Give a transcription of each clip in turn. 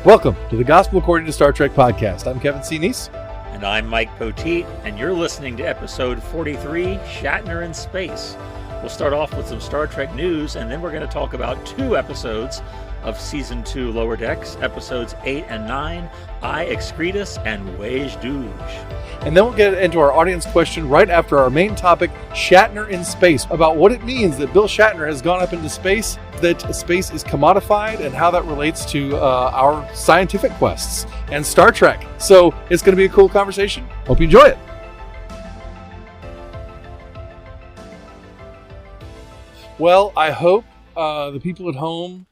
Welcome to the Gospel According to Star Trek podcast. I'm Kevin C. Neese. And I'm Mike Poteet, and you're listening to episode 43, Shatner in Space. We'll start off with some Star Trek news, and then we're going to talk about 2 episodes of Season 2 Lower Decks, episodes 8 and 9, I, Excretus, and Wage Douche. And then we'll get into our audience question right after our main topic, Shatner in Space, about what it means that Bill Shatner has gone up into space, that space is commodified, and how that relates to our scientific quests and Star Trek. So it's going to be a cool conversation. Hope you enjoy it. Well, I hope the people at home,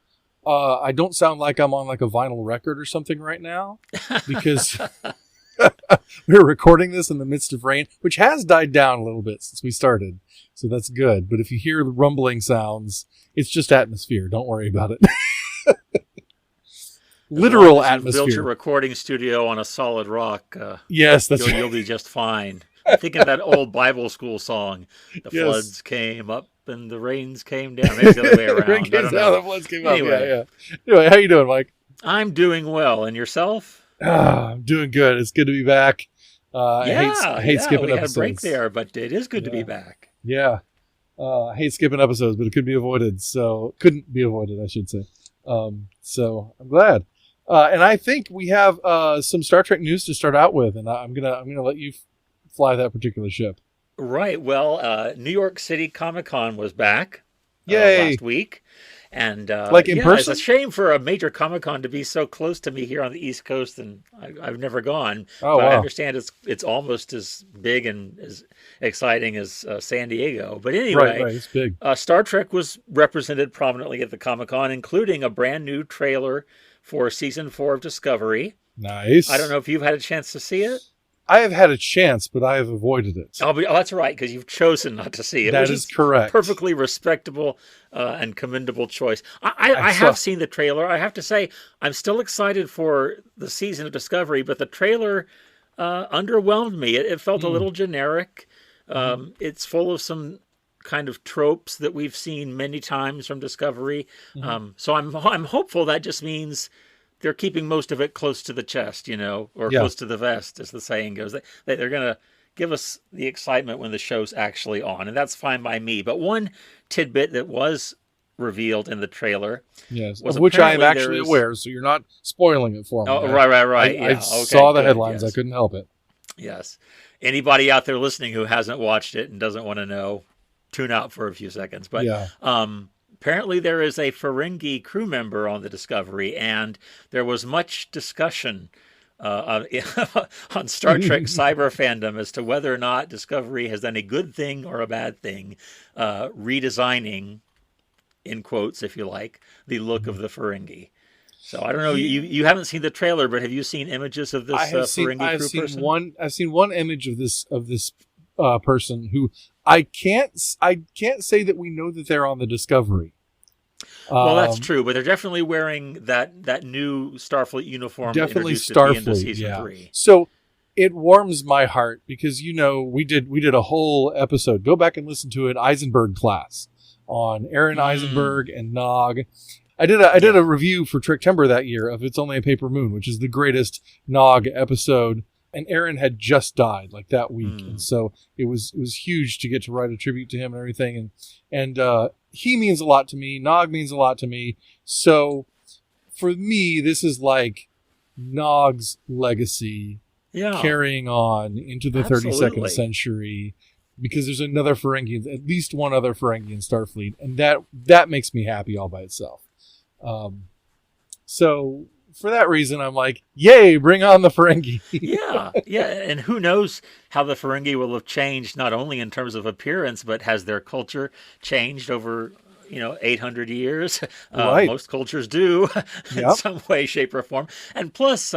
I don't sound like I'm on like a vinyl record or something right now, because we're recording this in the midst of rain, which has died down a little bit since we started. So that's good. But if you hear the rumbling sounds, it's just atmosphere. Don't worry about it. Literal atmosphere. Build your recording studio on a solid rock. Yes, that's right. You'll be just fine. I'm thinking of that old Bible school song. The floods came up and the rains came down. Maybe the other way around. The rain came down, the floods came up. Anyway. Yeah. Anyway, how you doing, Mike? I'm doing well. And yourself? I'm doing good. It's good to be back. I hate skipping we episodes. Had a break there, but it is good to be back. Yeah. I hate skipping episodes, but it could be avoided. So couldn't be avoided, I should say. So I'm glad. And I think we have some Star Trek news to start out with, and I'm gonna let you fly that particular ship. Right. Well, New York City Comic-Con was back last week. And like in person? It's a shame for a major Comic-Con to be so close to me here on the East Coast, and I've never gone. Oh, but wow. I understand it's almost as big and as exciting as San Diego. But anyway, right, it's big. Star Trek was represented prominently at the Comic-Con, including a brand new trailer for Season 4 of Discovery. Nice. I don't know if you've had a chance to see it. I have had a chance, but I have avoided it. Oh, that's right, because you've chosen not to see it. That is correct. Perfectly respectable and commendable choice. I have seen the trailer. I have to say, I'm still excited for the season of Discovery, but the trailer underwhelmed me. It felt a little generic. It's full of some kind of tropes that we've seen many times from Discovery. So I'm hopeful that just means they're keeping most of it close to the chest, or close to the vest, as the saying goes. They're going to give us the excitement when the show's actually on, and that's fine by me. But one tidbit that was revealed in the trailer, of which I am actually aware, so you're not spoiling it for me. Oh, right. I saw the headlines. Yes. I couldn't help it. Yes. Anybody out there listening who hasn't watched it and doesn't want to know, tune out for a few seconds. But apparently there is a Ferengi crew member on the Discovery, and there was much discussion on Star Trek cyber fandom as to whether or not Discovery has done a good thing or a bad thing, redesigning, in quotes if you like, the look of the Ferengi. So I don't know. You haven't seen the trailer, but have you seen images of this Ferengi crew person? I've seen one image of this person who I can't say that we know that they're on the Discovery. Well, that's true, but they're definitely wearing that new Starfleet uniform. Definitely Starfleet, Starfleet. Season 3. So it warms my heart because we did a whole episode. Go back and listen to it. Eisenberg class on Aaron Eisenberg and Nog. I did a review for Tricktember that year of It's Only a Paper Moon, which is the greatest Nog episode. And Aaron had just died like that week. And so it was huge to get to write a tribute to him and everything. And he means a lot to me. Nog means a lot to me. So for me, this is like Nog's legacy carrying on into the 32nd century, because there's another Ferengi, at least one other Ferengi in Starfleet. And that makes me happy all by itself. So for that reason, I'm like, yay, bring on the Ferengi. Yeah. And who knows how the Ferengi will have changed, not only in terms of appearance, but has their culture changed over, 800 years? Right. Most cultures do in some way, shape, or form. And plus,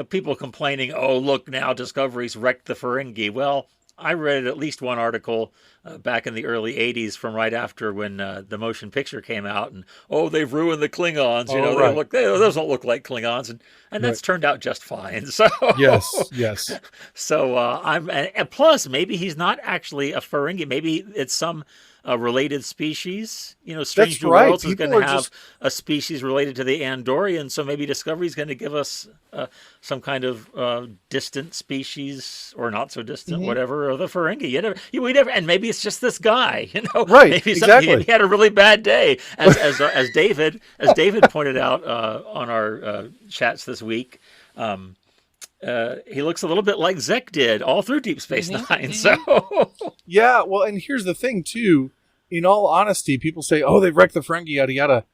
people complaining, oh, look, now Discovery's wrecked the Ferengi. Well, I read at least one article back in the early 80s from right after when the motion picture came out, and they've ruined the Klingons. Those don't look like Klingons, and that's turned out just fine. So yes. So and plus maybe he's not actually a Ferengi. Maybe it's some related species. Strange That's New right. Worlds is People going to are have just a species related to the Andorians, so maybe Discovery is going to give us some kind of distant species, or not so distant, Mhm. whatever, or the Ferengi. We never, and maybe it's just this guy. Right, Maybe exactly. he had a really bad day, as David pointed out on our chats this week. He looks a little bit like Zek did all through Deep Space hmm Nine. hmm So Yeah, well, and here's the thing too. In all honesty, people say, "Oh, they've wrecked the Ferengi, yada yada."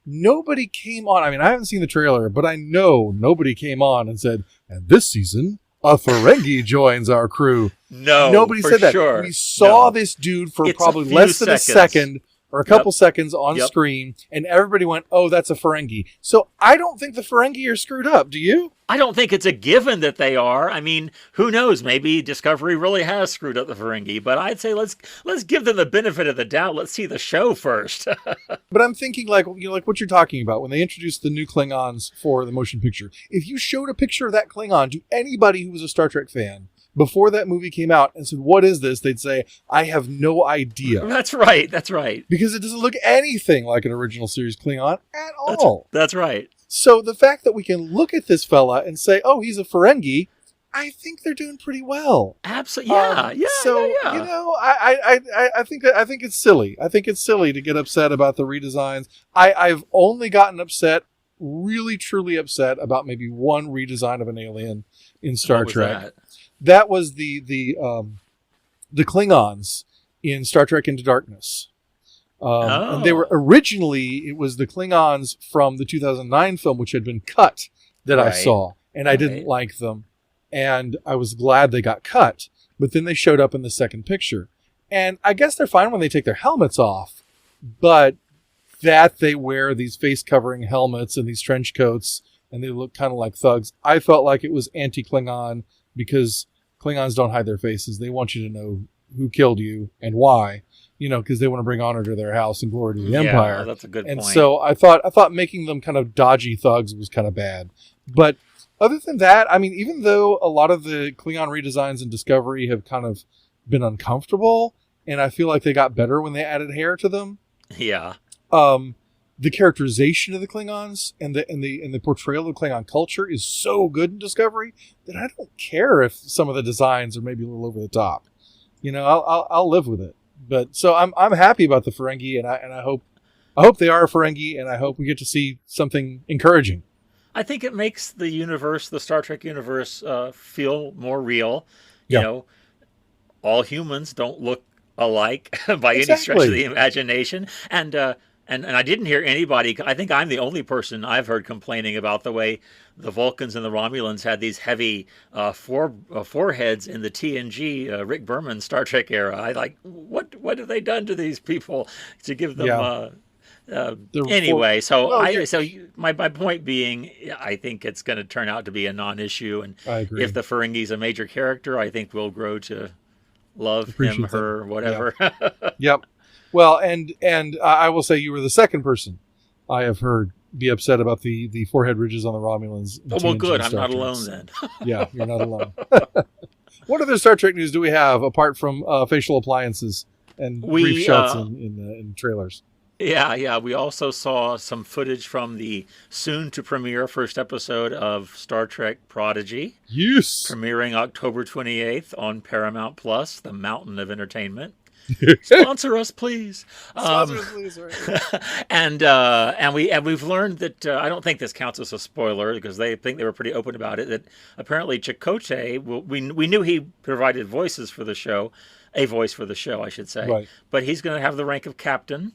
Nobody came on. I mean, I haven't seen the trailer, but I know nobody came on and said, "And this season, a Ferengi joins our crew." no, Nobody for said that. sure. We saw No, this dude for it's a probably few less than a seconds. second or a Yep. couple seconds on Yep. screen, and everybody went, "Oh, that's a Ferengi." So I don't think the Ferengi are screwed up. Do you? I don't think it's a given that they are. I mean, who knows? Maybe Discovery really has screwed up the Ferengi, but I'd say let's give them the benefit of the doubt. Let's see the show first. But I'm thinking like like what you're talking about when they introduced the new Klingons for the motion picture. If you showed a picture of that Klingon to anybody who was a Star Trek fan before that movie came out and said, "What is this?" they'd say, "I have no idea." That's right. That's right. Because it doesn't look anything like an original series Klingon at all. That's right. So the fact that we can look at this fella and say, "Oh, he's a Ferengi," I think they're doing pretty well. Absolutely. Yeah. So Yeah. I think it's silly. I think it's silly to get upset about the redesigns. I've only gotten upset, really truly upset, about maybe one redesign of an alien in Star What was Trek. that? That was the Klingons in Star Trek Into Darkness. And they were originally, it was the Klingons from the 2009 film, which had been cut, that I Right. saw, and I didn't Right. like them, and I was glad they got cut. But then they showed up in the second picture, and I guess they're fine when they take their helmets off, but that they wear these face covering helmets and these trench coats, and they look kind of like thugs. I felt like it was anti-Klingon because Klingons don't hide their faces. They want you to know who killed you and why. Because they want to bring honor to their house and glory to the Empire. Yeah, that's a good And point. so I thought making them kind of dodgy thugs was kind of bad. But other than that, I mean, even though a lot of the Klingon redesigns in Discovery have kind of been uncomfortable, and I feel like they got better when they added hair to them, yeah. the characterization of the Klingons and the portrayal of Klingon culture is so good in Discovery that I don't care if some of the designs are maybe a little over the top. I'll live with it. But so I'm happy about the Ferengi, and I hope they are a Ferengi, and I hope we get to see something encouraging. I think it makes the universe, the Star Trek universe, feel more real. Yeah. All humans don't look alike by any stretch Exactly. of the imagination. And I didn't hear anybody. I think I'm the only person I've heard complaining about the way the Vulcans and the Romulans had these heavy foreheads in the TNG Rick Berman Star Trek era. I like, what have they done to these people to give them? Yeah. Anyway, so Well, my point being, I think it's going to turn out to be a non-issue, and I agree. if the Ferengi's a major character, I think we'll grow to love Appreciate him, her, whatever. Yep. Well, and I will say you were the second person I have heard be upset about the forehead ridges on the Romulans. in Oh, well, TNG good. I'm Star not Trek. alone then. Yeah, you're not alone. What other Star Trek news do we have apart from facial appliances and brief shots in trailers? Yeah. We also saw some footage from the soon-to-premiere first episode of Star Trek Prodigy, Yes. premiering October 28th on Paramount Plus, the mountain of entertainment. Sponsor us, please. And we've learned that I don't think this counts as a spoiler because they think they were pretty open about it. That apparently Chakotay, we knew he provided voices for the show, a voice for the show, I should say. Right. But he's going to have the rank of captain.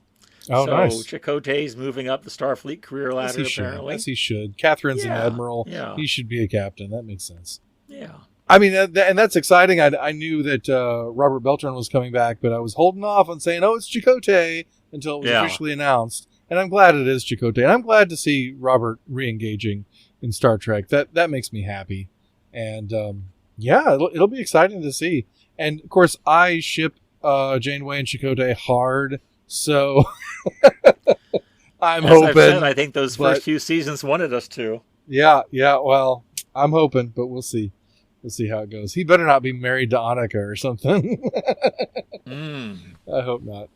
Oh, so nice. Chakotay's moving up the Starfleet career ladder. Yes, he Apparently, should. Yes, he should. Catherine's an Yeah, admiral. yeah. He should be a captain. That makes sense. yeah. I mean, and that's exciting. I knew that Robert Beltran was coming back, but I was holding off on saying, "Oh, it's Chakotay," until it was Yeah. officially announced. And I'm glad it is Chakotay. And I'm glad to see Robert re-engaging in Star Trek. That makes me happy. And yeah, it'll be exciting to see. And of course, I ship Janeway and Chakotay hard, so I'm As hoping. I've said, I think those but- first few seasons wanted us to. Yeah. Well, I'm hoping, but we'll see. We'll see how it goes. He better not be married to Annika or something. Mm. I hope not.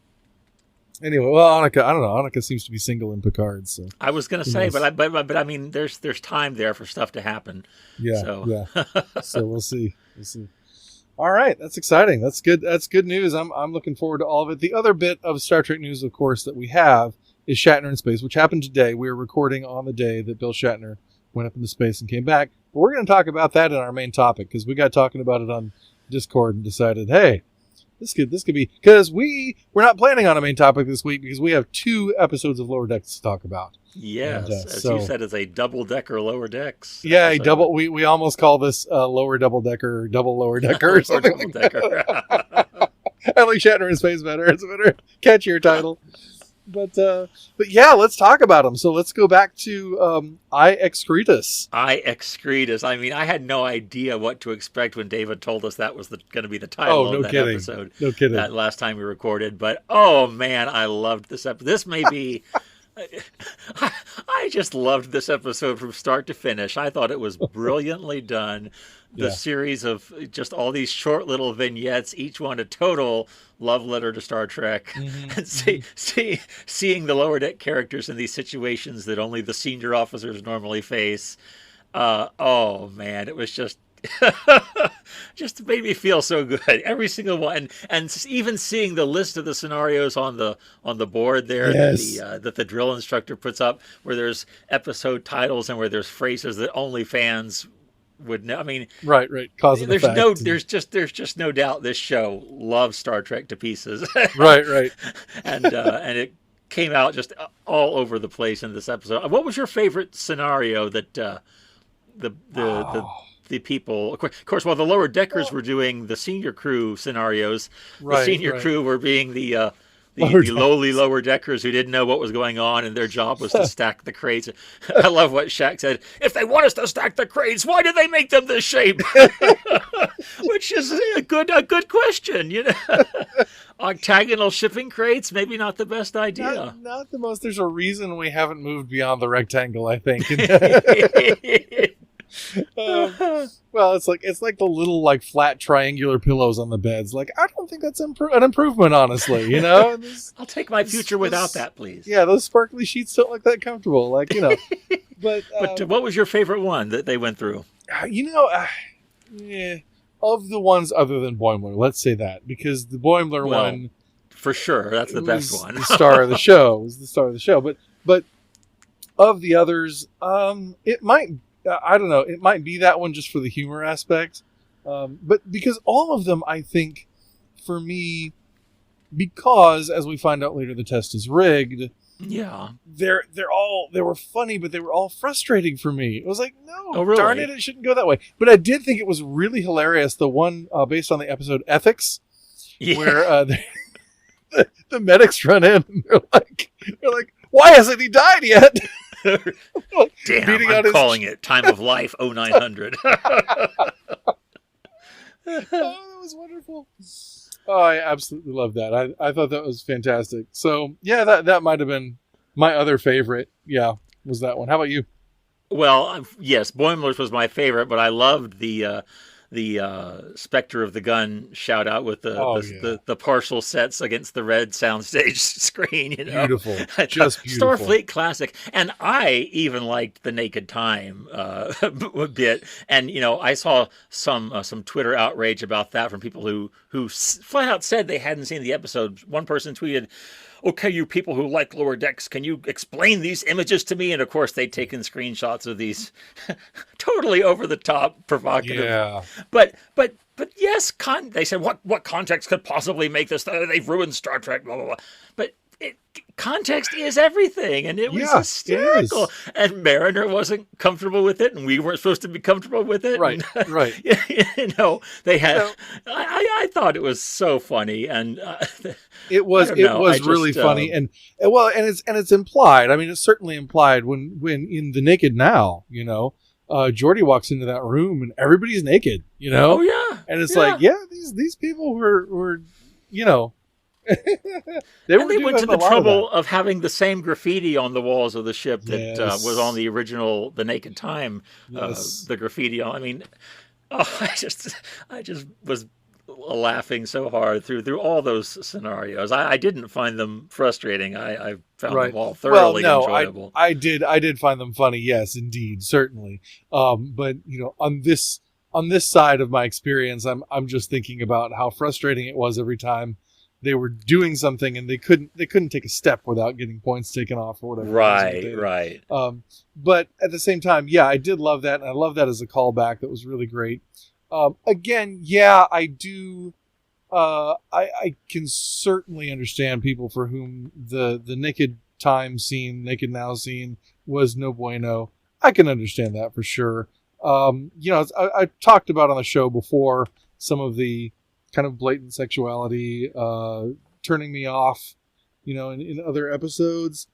Anyway, well, Annika, I don't know. Annika seems to be single in Picard, so I was going to say, but I mean, there's time there for stuff to happen. yeah, So. yeah. So we'll see. We'll see. All right, that's exciting. That's good. That's good news. I'm looking forward to all of it. The other bit of Star Trek news, of course, that we have is Shatner in space, which happened today. We were recording on the day that Bill Shatner went up into space and came back. But we're going to talk about that in our main topic because we got talking about it on Discord and decided, hey, this could be, because we're not planning on a main topic this week because we have 2 episodes of Lower Decks to talk about. Yes, and, as you said, it's a double-decker Lower Decks. Yeah, a double. We almost call this lower double-decker, double lower-decker or something like that. I like Shatner in space better. It's a better, catchier title. But yeah, let's talk about them. So let's go back to Excretus. Excretus. I mean, I had no idea what to expect when David told us that was going to be the title of that episode. No kidding. That last time we recorded. But oh man, I loved this episode. This may be. I just loved this episode from start to finish. I thought it was brilliantly done. The series of just all these short little vignettes, each one a total love letter to Star Trek. Mm-hmm. And seeing the lower deck characters in these situations that only the senior officers normally face. Oh man, it was just just made me feel so good. Every single one, and even seeing the list of the scenarios on the board there that the drill instructor puts up, where there's episode titles and where there's phrases that only fans would know. I mean, right. Cause and effect. There's just no doubt this show loves Star Trek to pieces. right. And it came out just all over the place in this episode. What was your favorite scenario that the people, of course, while the lower deckers were doing the senior crew scenarios, the senior crew were being the lowly lower deckers who didn't know what was going on, and their job was to stack the crates. I love what Shaq said. If they want us to stack the crates, why did they make them this shape? Which is a good question, you know. Octagonal shipping crates, maybe not the best idea. Not the most. There's a reason we haven't moved beyond the rectangle, I think. Well, it's like the little flat triangular pillows on the beds. I don't think that's an improvement, honestly. You know, I'll take my future without that, please. Yeah, those sparkly sheets don't look that comfortable. But what was your favorite one that they went through? Of the ones other than Boimler, let's say that, because the Boimler one, for sure, that's the best one. The star of the show. It was the star of the show. But of the others, it might. I don't know. It might be that one just for the humor aspect. But because all of them, I think, for me, because as we find out later, the test is rigged. Yeah. They were funny, but they were all frustrating for me. It was like, no, really? Darn it shouldn't go that way. But I did think it was really hilarious. The one based on the episode Ethics, where the medics run in and they're like, why hasn't he died yet? Damn, I'm calling it Time of Life 0900. That was wonderful. Oh, I absolutely love that. I thought that was fantastic. So, yeah, that might have been my other favorite. Yeah, was that one. How about you? Well, yes, Boimler's was my favorite, but I loved the Spectre of the Gun shout out with the partial sets against the red soundstage screen. You know, beautiful, just beautiful. Starfleet classic. And I even liked the Naked Time a bit. And I saw some Twitter outrage about that from people who flat out said they hadn't seen the episode. One person tweeted, "Okay, you people who like Lower Decks, can you explain these images to me?" And of course, they'd taken screenshots of these totally over the top, provocative. Yeah. But yes, they said what context could possibly make this? They've ruined Star Trek, blah blah blah. But context is everything, and it was hysterical. And Mariner wasn't comfortable with it, and we weren't supposed to be comfortable with it. Right. They had. I thought it was so funny, and it was really funny, and it's implied. I mean, it's certainly implied when in The Naked Now, Geordi walks into that room and everybody's naked, Oh yeah, and it's these people were they went to the trouble of having the same graffiti on the walls of the ship that was on the original The Naked Time. The graffiti on. I mean, I just was laughing so hard through all those scenarios. I didn't find them frustrating. I found Right. them all Well, thoroughly no, enjoyable. I did find them funny. Yes, indeed, certainly. But on this side of my experience, I'm just thinking about how frustrating it was every time they were doing something and they couldn't take a step without getting points taken off or whatever. Right. But at the same time, yeah, I did love that, and I love that as a callback. That was really great. Again, yeah, I do. I can certainly understand people for whom the naked naked now scene was no bueno. I can understand that for sure. I talked about on the show before some of the kind of blatant sexuality turning me off, in other episodes.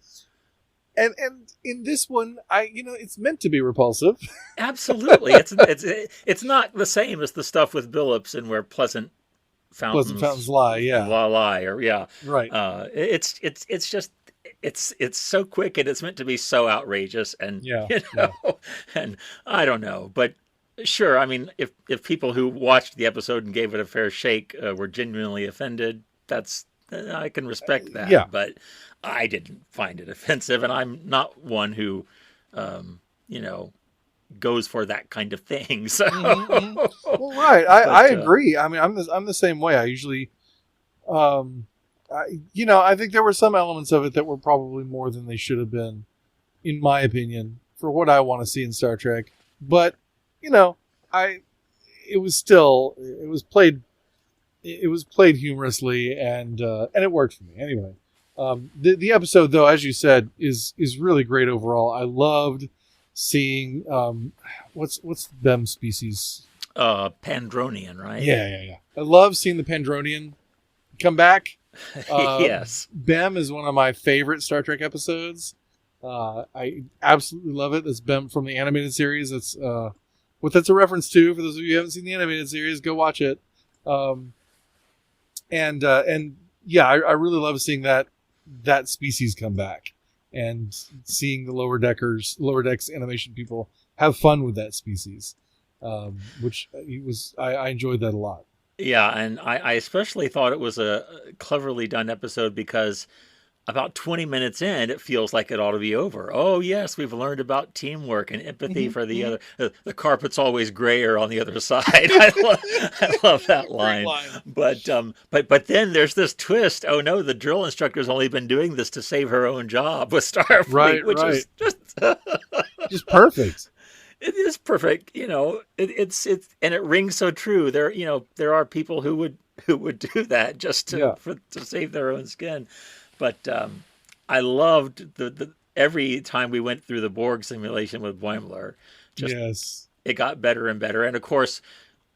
And in this one, it's meant to be repulsive. Absolutely. It's not the same as the stuff with Billups and where pleasant fountains lie, yeah. Lie, or yeah. Right. It's just it's so quick and it's meant to be so outrageous and and I don't know, but sure, I mean, if people who watched the episode and gave it a fair shake were genuinely offended, that's I can respect that. Yeah. But I didn't find it offensive, and I'm not one who, goes for that kind of thing. So, well, right, I agree. I mean, I'm the same way. I usually, I think there were some elements of it that were probably more than they should have been, in my opinion, for what I want to see in Star Trek. But it was played humorously, and it worked for me anyway. The episode, though, as you said, is really great overall. I loved seeing what's them species? Pandronian, right? Yeah. I love seeing the Pandronian come back. Yes. Bem is one of my favorite Star Trek episodes. I absolutely love it. It's Bem from the animated series. It's what that's a reference to. For those of you who haven't seen the animated series, go watch it. And yeah, I really love seeing that species come back and seeing the lower decks animation people have fun with that species, which I enjoyed that a lot. Yeah, and I especially thought it was a cleverly done episode because about 20 minutes in, it feels like it ought to be over. Oh, yes, we've learned about teamwork and empathy for the other. The carpet's always grayer on the other side. I love that line. But then there's this twist. Oh, no, the drill instructor's only been doing this to save her own job with Starfleet, which is just perfect. It is perfect. It's and it rings so true. There are people who would do that just to save their own skin. But I loved the every time we went through the Borg simulation with Boimler. It got better and better. And of course,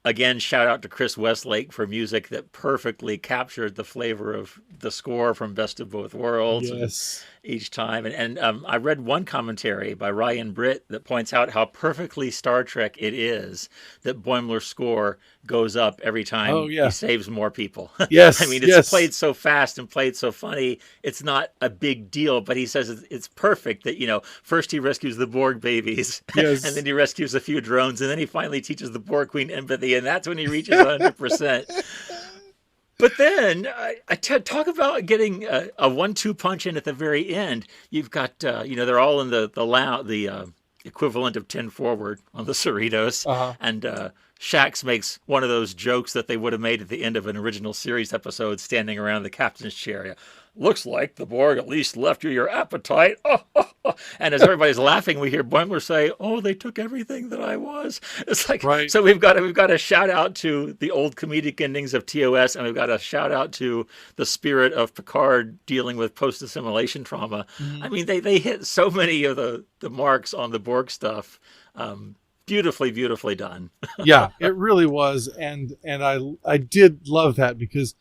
again, shout out to Chris Westlake for music that perfectly captured the flavor of the score from Best of Both Worlds each time. And I read one commentary by Ryan Britt that points out how perfectly Star Trek it is that Boimler's score goes up every time he saves more people. Yes. I mean, it's played so fast and played so funny. It's not a big deal, but he says it's perfect that, first he rescues the Borg babies and then he rescues a few drones and then he finally teaches the Borg Queen empathy and that's when he reaches 100%. But then, talk about getting a 1-2 punch in at the very end. You've got, they're all in the equivalent of 10 forward on the Cerritos. And Shax makes one of those jokes that they would have made at the end of an original series episode, standing around the captain's chair. Looks like the Borg at least left you your appetite. And as everybody's laughing, we hear Boimler say, "Oh, they took everything that I was." It's like, so we've got a shout out to the old comedic endings of TOS, and we've got a shout out to the spirit of Picard dealing with post assimilation trauma. I mean, they hit so many of the marks on the Borg stuff. Beautifully done. Yeah, it really was, and I did love that because,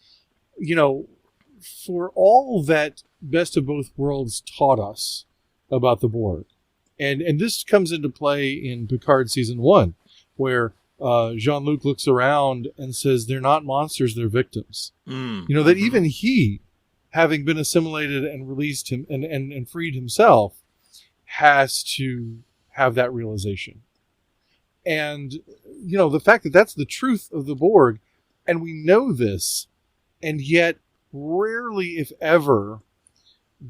for all that Best of Both Worlds taught us about the Borg, and this comes into play in Picard season 1, where Jean-Luc looks around and says they're not monsters, they're victims. That even he, having been assimilated and released him and freed himself, has to have that realization. And the fact that that's the truth of the Borg And we know this, and yet rarely, if ever,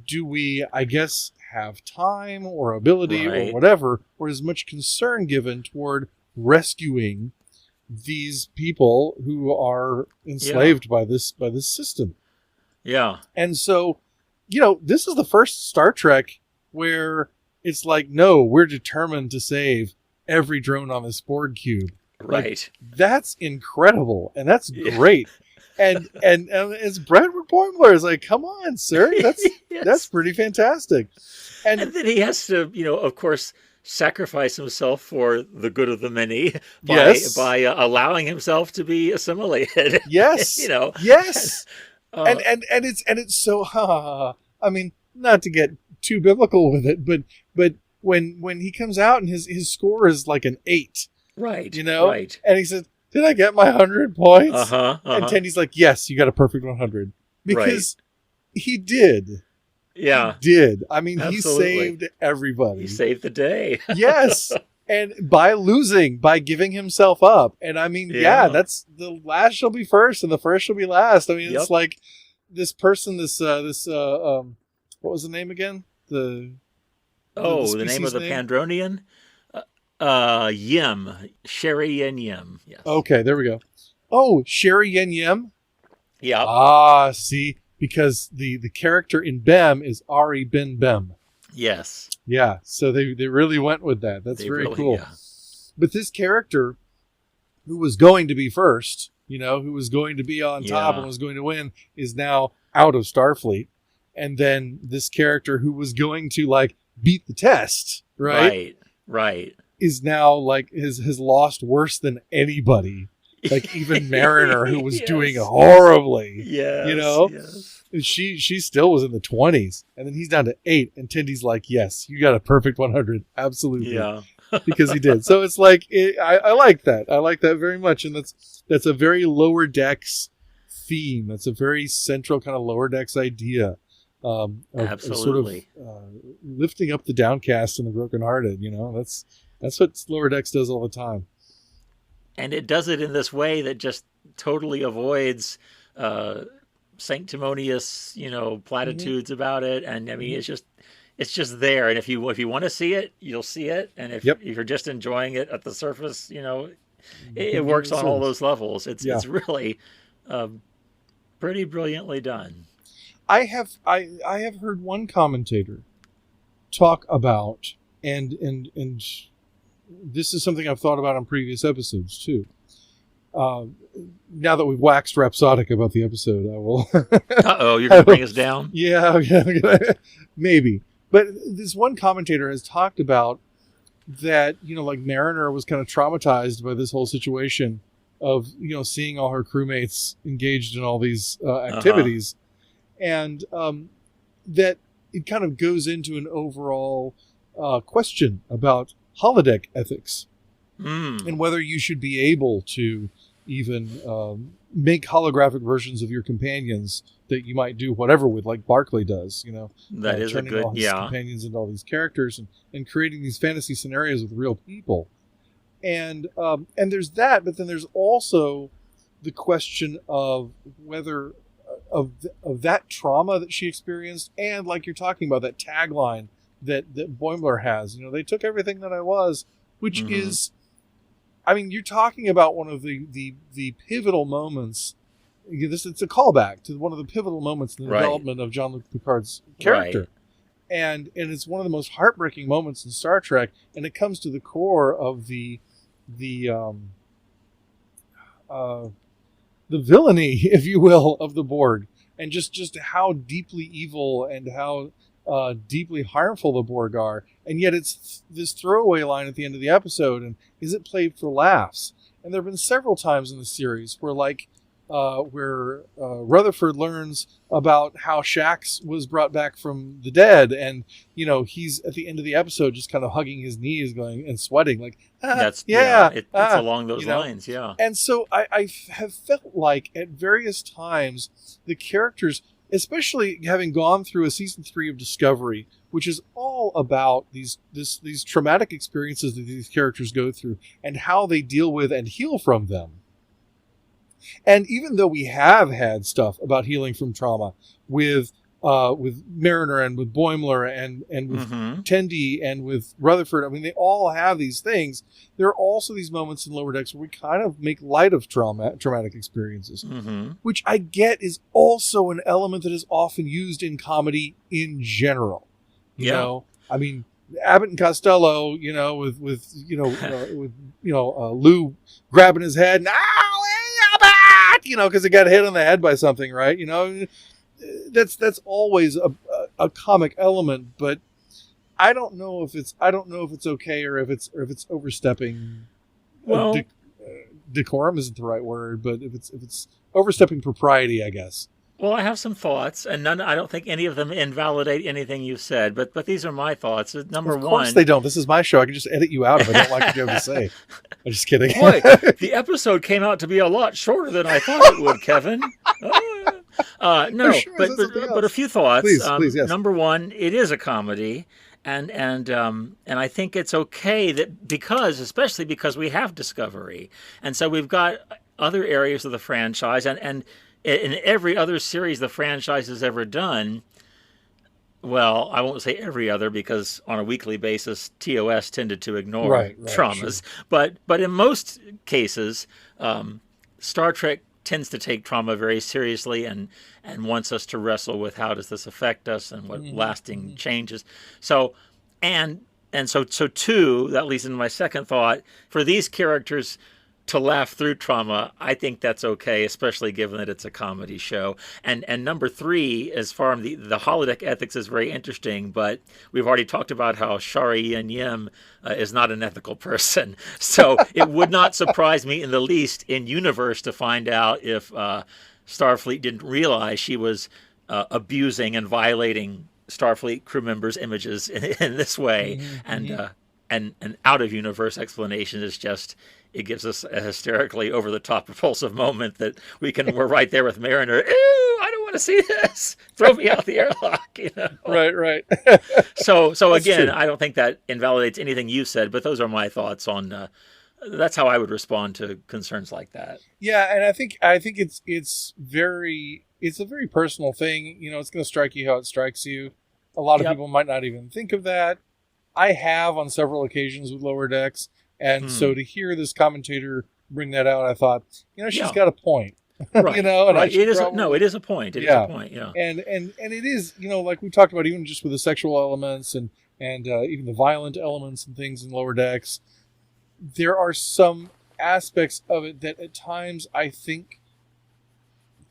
do we, I guess, have time or ability or whatever, or as much concern given toward rescuing these people who are enslaved by this system. Yeah. And so, this is the first Star Trek where it's like, no, we're determined to save every drone on this Borg cube. Right. Like, that's incredible, and that's great. And it's Bradford Boimler is like, come on, sir, that's pretty fantastic. And then he has to, of course, sacrifice himself for the good of the many by allowing himself to be assimilated. Yes. Yes. And it's so, I mean, not to get too biblical with it, but when he comes out and his score is like an 8, right? Right. And he says, "Did I get my 100 points?" And Tendy's like, "Yes, you got a perfect 100," because he did. Yeah, he did. I mean, absolutely. He saved everybody. He saved the day. Yes. And by giving himself up. And I mean, that's the last shall be first and the first shall be last. I mean, it's like this person, what was the name again? The name of the Pandronian? Yim. Sherry Yen Yim. Yes. Okay, there we go. Oh, Sherry Yen Yim? Yeah. Ah, see, because the character in Bem is Ari Ben Bem. Yes. Yeah, so they really went with that. That's very cool. Yeah. But this character, who was going to be first, who was going to be on top and was going to win, is now out of Starfleet. And then this character who was going to beat the test, right, is now has lost worse than anybody. Like even Mariner, who was doing horribly. Yes. She still was in the 20s, and then he's down to 8, and Tendy's like, "Yes, you got a perfect 100, absolutely." Yeah. Because he did. So it's like I like that. I like that very much, and that's a very Lower Decks theme. That's a very central kind of Lower Decks idea. Absolutely. Sort of lifting up the downcast and the brokenhearted. That's what Lower Decks does all the time. And it does it in this way that just totally avoids sanctimonious, platitudes about it. And I mean, it's just there. And if you want to see it, you'll see it. And if you're just enjoying it at the surface, it works on all those levels. It's really pretty brilliantly done. I have heard one commentator talk about, and this is something I've thought about on previous episodes too. Now that we've waxed rhapsodic about the episode, I will. You're going to bring us down? Yeah, maybe. But this one commentator has talked about that, Mariner was kind of traumatized by this whole situation of, seeing all her crewmates engaged in all these activities. And that it kind of goes into an overall question about holodeck ethics and whether you should be able to even make holographic versions of your companions that you might do whatever with, like Barclay does, that is turning all his companions into all these characters and creating these fantasy scenarios with real people. And there's that, but then there's also the question of whether of that trauma that she experienced, and like you're talking about, that tagline that Boimler has, they took everything that I was, which is, I mean, you're talking about one of the pivotal moments. It's a callback to one of the pivotal moments in the development of Jean-Luc Picard's character. And it's one of the most heartbreaking moments in Star Trek, and it comes to the core of the villainy, if you will, of the Borg, and just how deeply evil and how deeply harmful the Borg are. And yet it's this throwaway line at the end of the episode, and is it played for laughs? And there have been several times in the series where Rutherford learns about how Shax was brought back from the dead, and he's at the end of the episode just kind of hugging his knees, going and sweating, like it's along those lines, And so I have felt like at various times the characters, especially having gone through a season 3 of Discovery, which is all about these traumatic experiences that these characters go through and how they deal with and heal from them. And even though we have had stuff about healing from trauma with Mariner and with Boimler and with Tendi and with Rutherford, I mean, they all have these things. There are also these moments in Lower Decks where we kind of make light of traumatic experiences, which I get is also an element that is often used in comedy in general. You know, I mean, Abbott and Costello, you know, with Lou grabbing his head and Abbott, you know, because he got hit on the head by something, right? You know, that's always a comic element, but I don't know if it's okay or if it's overstepping. Well, decorum isn't the right word, but if it's overstepping propriety, I guess. Well, I have some thoughts, and I don't think any of them invalidate anything you said, but these are my thoughts. Number one... Of course they don't. This is my show. I can just edit you out if I don't like what you have to say. I'm just kidding. Boy, the episode came out to be a lot shorter than I thought it would, Kevin. No, sure, but a few thoughts. Please, yes. Number one, it is a comedy, and I think it's okay that especially because we have Discovery, and so we've got other areas of the franchise, and in every other series the franchise has ever done, well, I won't say every other because on a weekly basis, TOS tended to ignore traumas. Sure. But in most cases, Star Trek tends to take trauma very seriously and wants us to wrestle with how does this affect us and what lasting changes. So, so too, that leads into my second thought, for these characters to laugh through trauma, I think that's okay, especially given that it's a comedy show. And number three, as far as the holodeck ethics is very interesting, but we've already talked about how Shari Yen Yim is not an ethical person. So it would not surprise me in the least in universe to find out if Starfleet didn't realize she was abusing and violating Starfleet crew members' images in this way. And an out-of-universe explanation is just... it gives us a hysterically over-the-top repulsive moment that we're right there with Mariner. Ew, I don't want to see this. Throw me out the airlock, you know. Right. So again, true. I don't think that invalidates anything you said, but those are my thoughts on. That's how I would respond to concerns like that. Yeah, and I think it's a very personal thing. You know, it's going to strike you how it strikes you. A lot of people might not even think of that. I have on several occasions with Lower Decks. And so to hear this commentator bring that out, I thought, you know, she's got a point. Right. You know, and right. It is a point. It is a point. Yeah. And it is, you know, like we talked about, even just with the sexual elements and even the violent elements and things in Lower Decks, there are some aspects of it that at times I think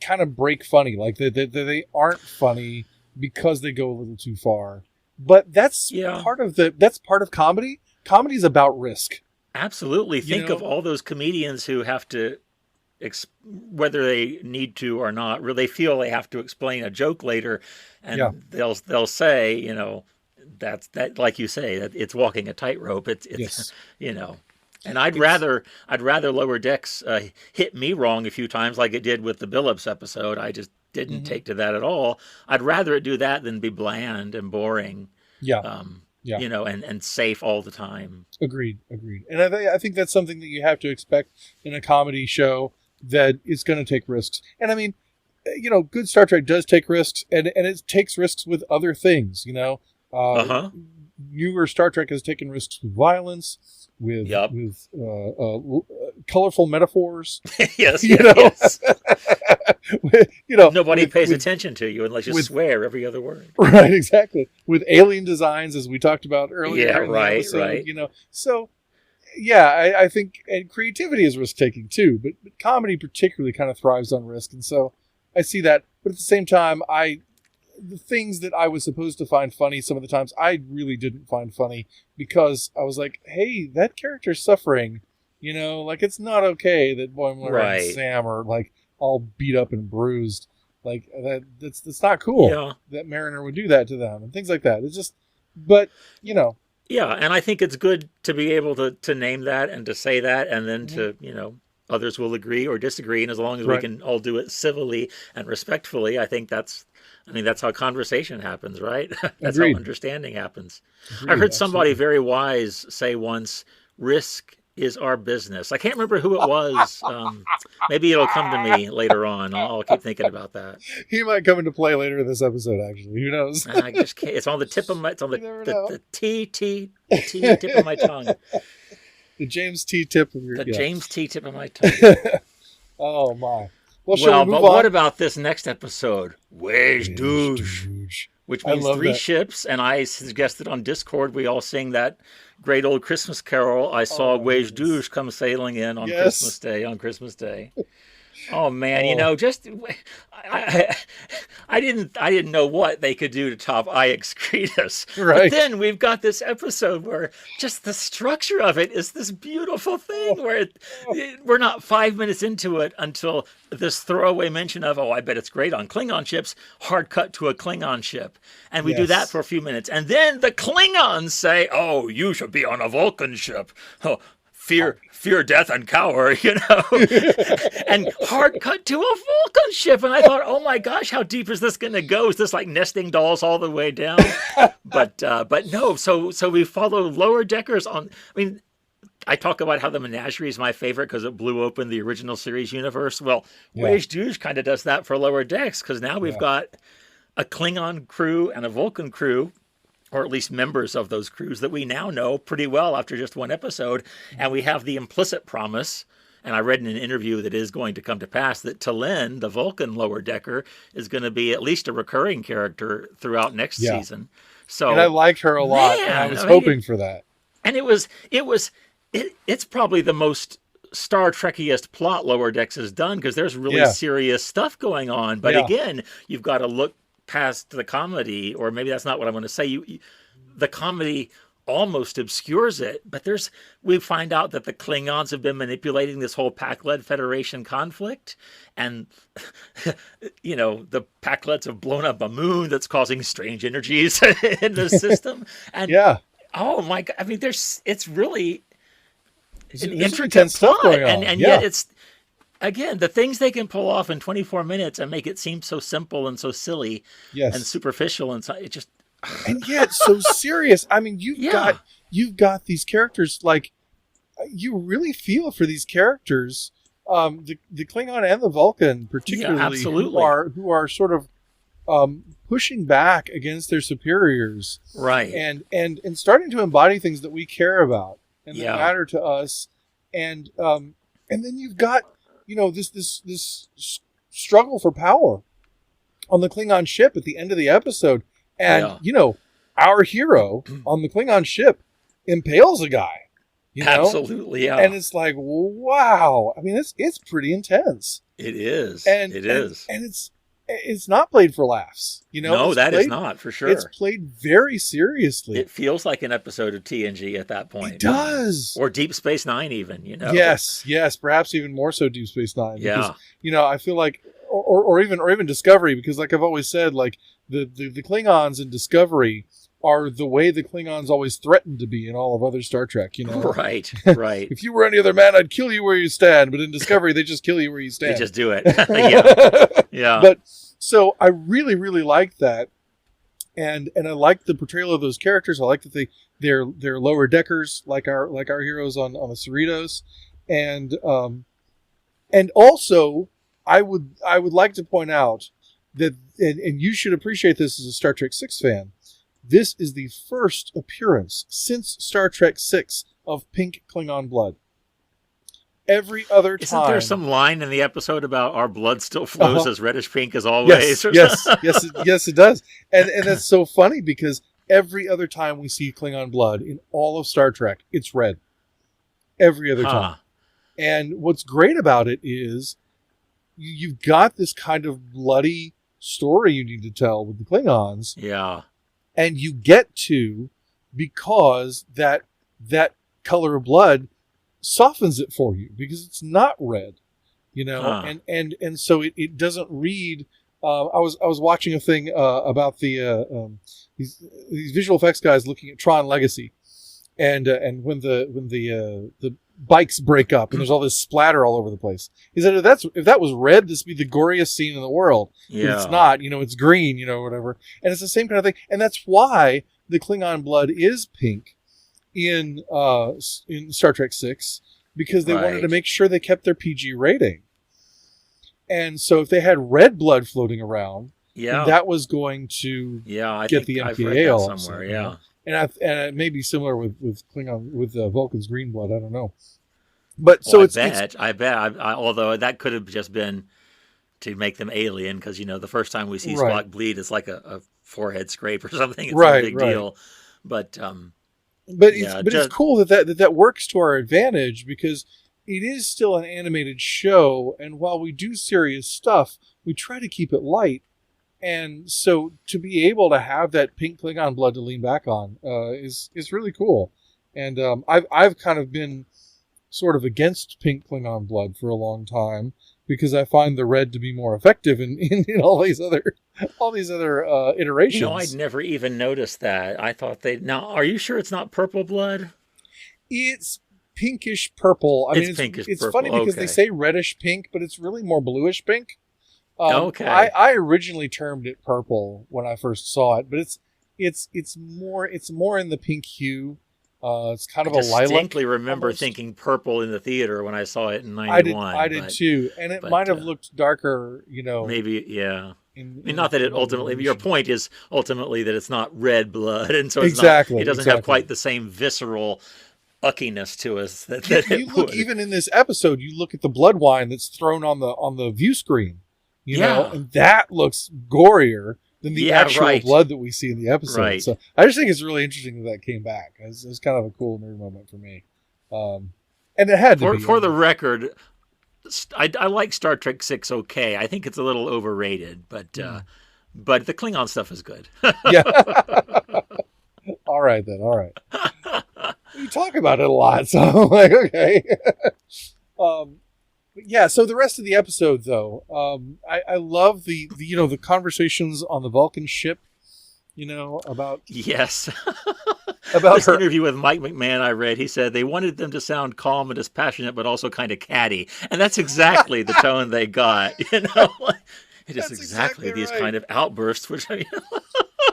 kind of break funny, like they aren't funny because they go a little too far. But that's part of comedy. Comedy is about risk. Absolutely. Think of all those comedians who have to, whether they need to or not, they feel they have to explain a joke later, and they'll say, you know, that like you say, that it's walking a tightrope. It's you know, and I'd rather Lower Decks hit me wrong a few times, like it did with the Billups episode. I just didn't take to that at all. I'd rather it do that than be bland and boring. You know, and safe all the time. Agreed. And I think that's something that you have to expect in a comedy show, that it's going to take risks. And I mean, you know, good Star Trek does take risks, and it takes risks with other things, you know. Newer Star Trek has taken risks with violence, with colorful metaphors. Yes, you know? Yes. You know, nobody pays attention to you unless you swear every other word. Right, exactly. With alien designs, as we talked about earlier. Yeah, right. You know, so yeah, I think, and creativity is risk taking too, but comedy particularly kind of thrives on risk, and so I see that. But at the same time, the things that I was supposed to find funny, some of the times I really didn't find funny because I was like, hey, that character's suffering. You know, like, it's not okay that Boimler and Sam are like all beat up and bruised. Like, that's not cool that Mariner would do that to them and things like that. It's just, but, you know. Yeah, and I think it's good to be able to name that and to say that, and then to, you know, others will agree or disagree, and as long as we can all do it civilly and respectfully, I think that's how conversation happens, right? That's how understanding happens. I heard somebody very wise say once, risk is our business. I can't remember who it was. Maybe it'll come to me later on. I'll keep thinking about that. He might come into play later in this episode. Actually, who knows? I just can't. It's on the tip of my. It's on the tip of my tongue. The James T tip of your. The James T tip of my tongue. Oh my. Well, but what about this next episode? Where's Douche? Which means 3 ships, and I suggested on Discord we all sing that great old Christmas carol. I saw Wage Douche come sailing in on Christmas Day. Oh man, just I didn't know what they could do to top Excretus. Right. But then we've got this episode where just the structure of it is this beautiful thing where we're not 5 minutes into it until this throwaway mention of, I bet it's great on Klingon ships, hard cut to a Klingon ship. And we do that for a few minutes. And then the Klingons say, you should be on a Vulcan ship. Fear death and cower, and hard cut to a Vulcan ship. And I thought, oh my gosh, how deep is this going to go? Is this like nesting dolls all the way down? But no. So we follow lower deckers on. I mean, I talk about how the menagerie is my favorite because it blew open the original series universe. Well, Wage Douche kind of does that for lower decks because now we've got a Klingon crew and a Vulcan crew, or at least members of those crews that we now know pretty well after just one episode. And we have the implicit promise, and I read in an interview that is going to come to pass, that T'Lyn, the Vulcan lower decker, is going to be at least a recurring character throughout next season. So, and I liked her a lot, and I was hoping for that. And it's probably the most Star Trekkiest plot Lower Decks has done because there's really serious stuff going on. But again, you've got to look past the comedy, or maybe that's not what I want to say. The comedy almost obscures it, but we find out that the Klingons have been manipulating this whole Pac-led Federation conflict, and the Pac-leds have blown up a moon that's causing strange energies in the system. And oh my God, I mean, it's really an intricate stuff going on. And yet it's, again, the things they can pull off in 24 minutes and make it seem so simple and so silly and superficial, and so it just and yet so serious. I mean, you've got these characters, like, you really feel for these characters, the Klingon and the Vulcan particularly, who are sort of pushing back against their superiors, right? And starting to embody things that we care about and that matter to us, and then you've got this struggle for power on the Klingon ship at the end of the episode. And, our hero on the Klingon ship impales a guy, Absolutely, yeah. And it's like, wow. I mean, it's pretty intense. It is. And it's not played for laughs. No, that is not, for sure. It's played very seriously. It feels like an episode of TNG at that point. It does. Or Deep Space Nine even, Yes, perhaps even more so Deep Space Nine. Because, I feel like, or even Discovery, because like I've always said, like the Klingons in Discovery are the way the Klingons always threatened to be in all of other Star Trek, Right. If you were any other man, I'd kill you where you stand. But in Discovery, they just kill you where you stand. They just do it. Yeah. But so I really, really liked that. And I like the portrayal of those characters. I like that they're lower deckers, like our heroes on the Cerritos. And also I would like to point out that, and you should appreciate this as a Star Trek 6 fan, this is the first appearance since Star Trek 6 of pink Klingon blood. Every other time... Isn't there some line in the episode about our blood still flows as reddish pink as always? Yes, it does. And that's so funny because every other time we see Klingon blood in all of Star Trek, it's red. Every other time. And what's great about it is you've got this kind of bloody story you need to tell with the Klingons. Yeah. And you get to, because that color of blood softens it for you because it's not red, and so it doesn't read. I was watching a thing about these visual effects guys looking at Tron Legacy, and when the bikes break up and there's all this splatter all over the place. He said, if that was red, this would be the goriest scene in the world. Yeah. But it's not, it's green, whatever. And it's the same kind of thing. And that's why the Klingon blood is pink in Star Trek 6, because they wanted to Right. make sure they kept their PG rating. And so if they had red blood floating around, then Yeah. that was going to Yeah, I get think the I've MPAA read that all somewhere. upset, you know? Yeah. And it may be similar with Klingon with Vulcan's green blood. I don't know, but Well, so I it's bet. Although that could have just been to make them alien, because the first time we see right, Spock bleed, it's like a forehead scrape or something. It's no right, big right. deal. But But yeah, it's just cool that works to our advantage because it is still an animated show, and while we do serious stuff, we try to keep it light. And so to be able to have that pink Klingon blood to lean back on is really cool. And I've kind of been sort of against pink Klingon blood for a long time because I find the red to be more effective in all these other I'd iterations. never even noticed that. I thought they now. Are you sure it's not purple blood? It's pinkish purple. I It's mean, pinkish it's purple. funny because they Okay. say reddish pink, but it's really more bluish pink. Okay. I originally termed it purple when I first saw it, but it's more in the pink hue. It's kind I of a lilac. distinctly remember Almost. thinking purple in the theater when I saw it in I did '91. I did too, and it But might have looked darker, maybe, yeah. In, I mean, not that it in ultimately. Your resolution. point is ultimately that it's not red blood, and so Exactly, It doesn't have exactly. quite the same visceral uckiness to us that You it look would. even in this episode. You look at the blood wine that's thrown on the view screen, Yeah. and that looks gorier than the Yeah, actual right. blood that we see in the episode. Right. So I just think it's really interesting that came back. It's kind of a cool nerd moment for me, and it had to be. For the record, I like Star Trek 6. Okay, I think it's a little overrated, but the Klingon stuff is good. Yeah. All right then. All right. You talk about it a lot, so I'm like, okay. But yeah. So the rest of the episode, though, I love the the conversations on the Vulcan ship. About Yes. about This her. interview with Mike McMahon I read, he said they wanted them to sound calm and dispassionate, but also kind of catty, and that's exactly the tone they got. It is That's exactly these right. kind of outbursts, which I mean.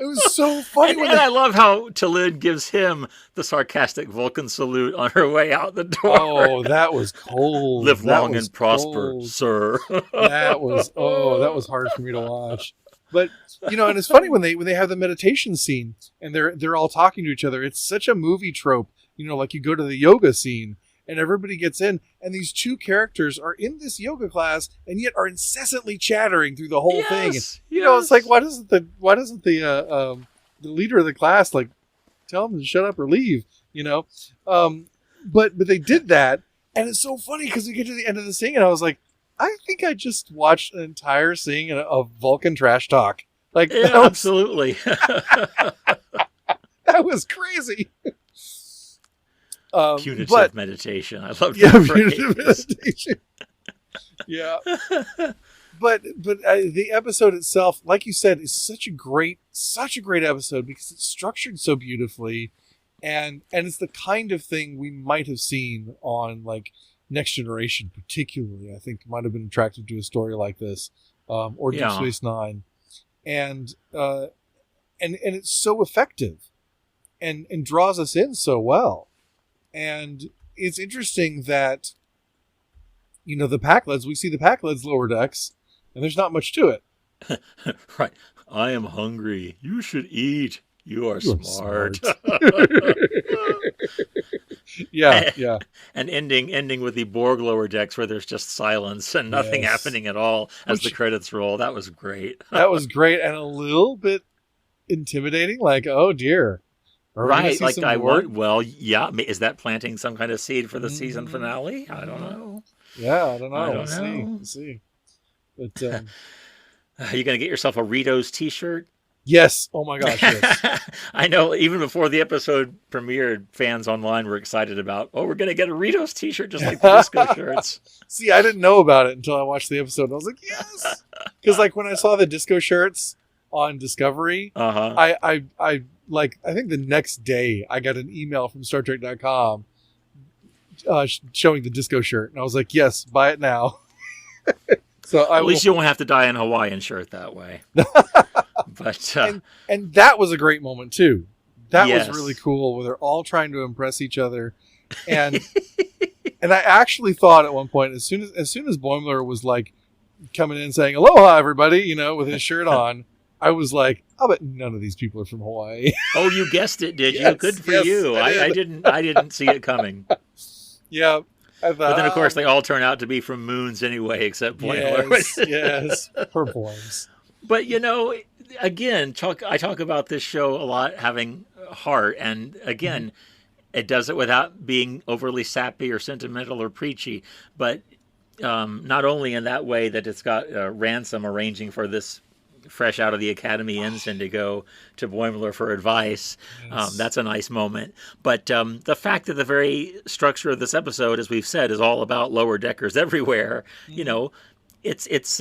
It was so funny when And I love how Talid gives him the sarcastic Vulcan salute on her way out the door. Oh, that was cold. Live That long was and prosper, cold. sir. That was hard for me to watch. But and it's funny when they have the meditation scene and they're all talking to each other. It's such a movie trope. Like you go to the yoga scene and everybody gets in, and these two characters are in this yoga class and yet are incessantly chattering through the whole thing. Yes, It's like why doesn't the leader of the class like tell them to shut up or leave? But they did that, and it's so funny because we get to the end of the scene and I was like, I think I just watched an entire scene of Vulcan trash talk. Like Yeah, absolutely. that was crazy. Punitive meditation. I love Yeah, that punitive phrase. meditation. Yeah, but the episode itself, like you said, is such a great episode because it's structured so beautifully, and it's the kind of thing we might have seen on like Next Generation, particularly. I think might have been attractive to a story like this, or Deep Yeah. Space Nine, and it's so effective, and draws us in so well. And it's interesting that, the Packleads, we see the Packleads lower decks, and there's not much to it. Right. I am hungry. You should eat. You are You're smart. Yeah. And ending with the Borg lower decks where there's just silence and nothing Yes. happening at all as the Which- credits roll. That was great. That was great and a little bit intimidating. Like, oh dear. Are we gonna Right. see Like some I Borg? want. Well, yeah. Is that planting some kind of seed for the season Mhm. finale? I don't know. Yeah, I don't know. I don't We'll see. know. We'll see. But Are you going to get yourself a Ritos t-shirt? yes. Oh my gosh, yes. I know even before the episode premiered, fans online were excited about, we're going to get a Ritos t-shirt just like the disco shirts. See, I didn't know about it until I watched the episode. And I was like, yes. Because like when I saw the disco shirts on Discovery, Uh-huh. I think the next day I got an email from StarTrek.com showing the disco shirt, and I was like, yes, buy it now. So At least you won't have to dye an Hawaiian shirt that way. But and that was a great moment too. That Yes. was really cool where they're all trying to impress each other, and And I actually thought at one point, as soon as Boimler was like coming in saying "Aloha, everybody," with his shirt on, I was like, "I bet none of these people are from Hawaii." Oh, you guessed it, did you? Yes, Good for yes, you. I didn't see it coming. Yeah. I thought, But then, of course, they all turn out to be from moons anyway, except Boimler. Yes. Her poems. But, again, I talk about this show a lot having heart. And again, it does it without being overly sappy or sentimental or preachy. But not only in that way that it's got Ransom arranging for this fresh out of the academy ensign to go to Boimler for advice. Yes. That's a nice moment. But the fact that the very structure of this episode, as we've said, is all about lower deckers everywhere, it's